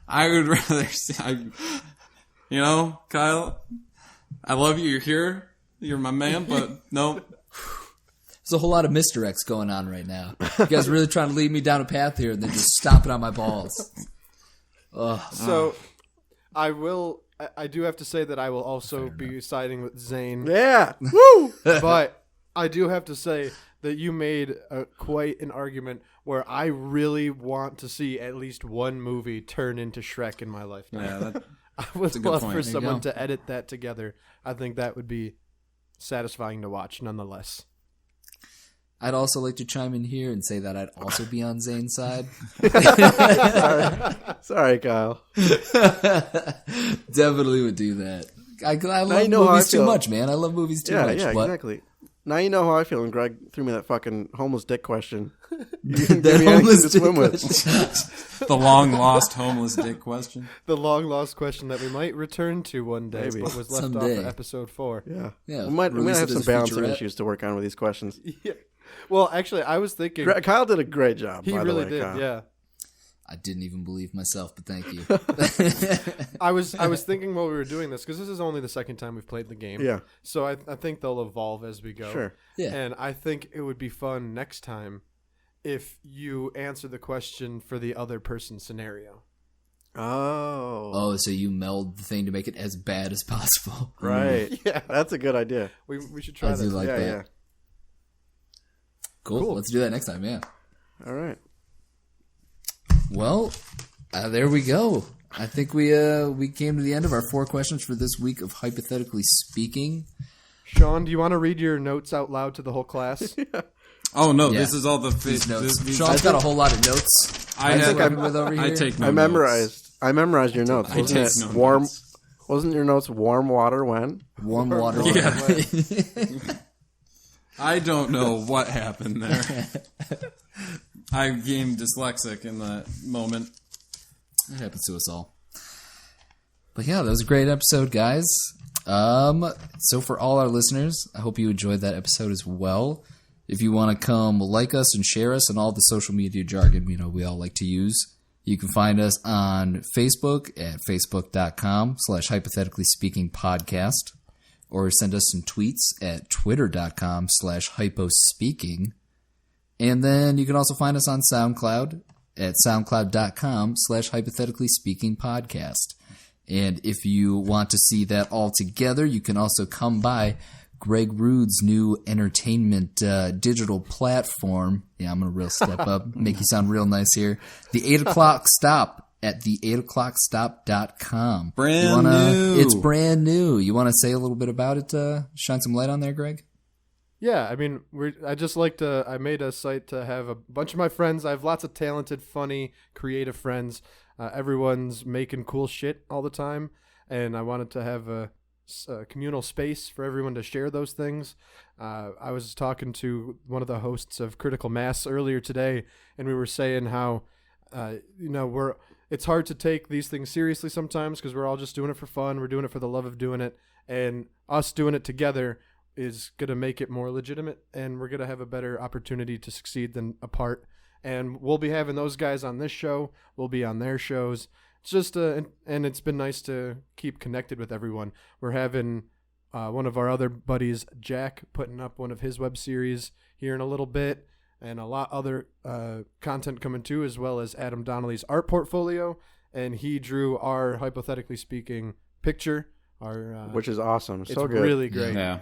I would rather see, Kyle, I love you. You're here. You're my man, but no. There's a whole lot of misdirects going on right now. You guys are really trying to lead me down a path here and then just stomping on my balls. Ugh. So, I do have to say that I will also be siding with Zane. Yeah. Woo! But I do have to say that you made quite an argument where I really want to see at least one movie turn into Shrek in my lifetime. Yeah, I would a good love point. for There you someone go. to edit that together. I think that would be satisfying to watch nonetheless. I'd also like to chime in here and say that I'd also be on Zane's side. Sorry, Kyle. Definitely would do that. I love you know how I movies too feel. much, man. I love movies too Yeah, much. yeah, What? exactly. Now you know how I feel when Greg threw me that fucking homeless dick question. You didn't That give me anything homeless to dick swim with. question. the long lost homeless dick question. The long lost question that we might return to one day, Maybe. but was left Someday. off of episode 4. Yeah. Yeah, We might release have it some as a balancing featurette. issues to work on with these questions. Yeah. Well, actually, I was thinking Kyle did a great job. he by really the way, did. Kyle. Yeah. I didn't even believe myself, but thank you. I was thinking while we were doing this because this is only the second time we've played the game. Yeah. So I think they'll evolve as we go. Sure. Yeah. And I think it would be fun next time if you answer the question for the other person's scenario. Oh. Oh, so you meld the thing to make it as bad as possible. Right. Yeah. That's a good idea. We should try I do that. like yeah, that. yeah. Cool. Let's do that next time, yeah. All right. Well, there we go. I think we came to the end of our 4 questions for this week of Hypothetically Speaking. Sean, do you want to read your notes out loud to the whole class? Oh no, Yeah. this is all the These notes. these- Sean's got a whole lot of notes. I think have- I'm- with over here. I take no I notes. memorized your notes. I Wasn't take it no warm? notes. Wasn't your notes warm water when? Warm water. Yeah. I don't know what happened there. I became dyslexic in that moment. It happens to us all. But yeah, that was a great episode, guys. So for all our listeners, I hope you enjoyed that episode as well. If you want to come like us and share us and all the social media jargon we all like to use, you can find us on Facebook at facebook.com/hypothetically speaking podcast, or send us some tweets at twitter.com/hypospeaking. And then you can also find us on SoundCloud at soundcloud.com/hypothetically speaking podcast. And if you want to see that all together, you can also come by Greg Rude's new entertainment digital platform. Yeah, I'm going to real step up, make you sound real nice here. The 8 o'clock stop at the8o'clockstop.com. New. It's brand new. You want to say a little bit about it, shine some light on there, Greg? Yeah, I mean, I made a site to have a bunch of my friends. I have lots of talented, funny, creative friends. Everyone's making cool shit all the time, and I wanted to have a communal space for everyone to share those things. I was talking to one of the hosts of Critical Mass earlier today, and we were saying how, it's hard to take these things seriously sometimes because we're all just doing it for fun. We're doing it for the love of doing it, and us doing it together is going to make it more legitimate, and we're going to have a better opportunity to succeed than apart. And we'll be having those guys on this show. We'll be on their shows. It's just and it's been nice to keep connected with everyone. We're having one of our other buddies, Jack, putting up one of his web series here in a little bit, and a lot other content coming too, as well as Adam Donnelly's art portfolio. And he drew our Hypothetically Speaking picture, Which is awesome. it's So good. really great. Yeah.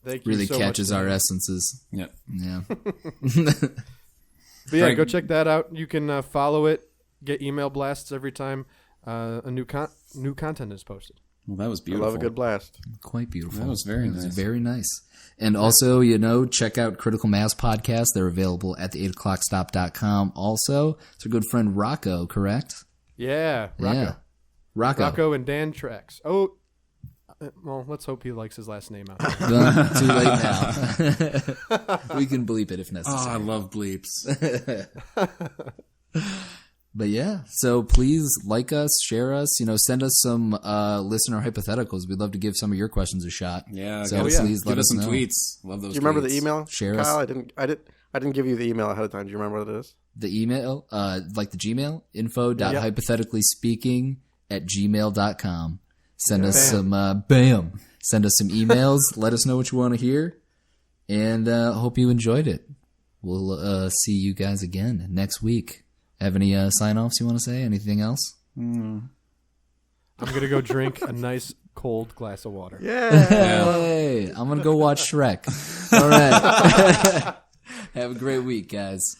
Thank you Really so catches much, our man. essences. Yep. Yeah. But yeah, Frank- go check that out. You can follow it, get email blasts every time a new content is posted. Well, that was I beautiful. love a good blast. Quite beautiful. That was very It was nice. very nice. And also, check out Critical Mass Podcast. They're available at the 8o'clockstop.com also. It's our good friend Rocco, correct? Yeah, Rocco. Yeah. Rocco. And Dan Trax. Oh, well, let's hope he likes his last name out. Too late now. We can bleep it if Oh, necessary. I love bleeps. But yeah, so please like us, share us, send us some listener hypotheticals. We'd love to give some of your questions a shot. Yeah, So give us- please let give us us some know. tweets. Love those. Do you remember tweets. the email? Share Kyle, us. I didn't give you the email ahead of time. Do you remember what it is? The email, like the Gmail, info.hypotheticallyspeaking@gmail.com. Send us some, send us some emails. Let us know what you want to hear. And hope you enjoyed it. We'll see you guys again next week. Have any sign-offs you want to say? Anything else? I'm going to go drink a nice cold glass of water. Yeah. Hey, I'm going to go watch Shrek. All right. Have a great week, guys.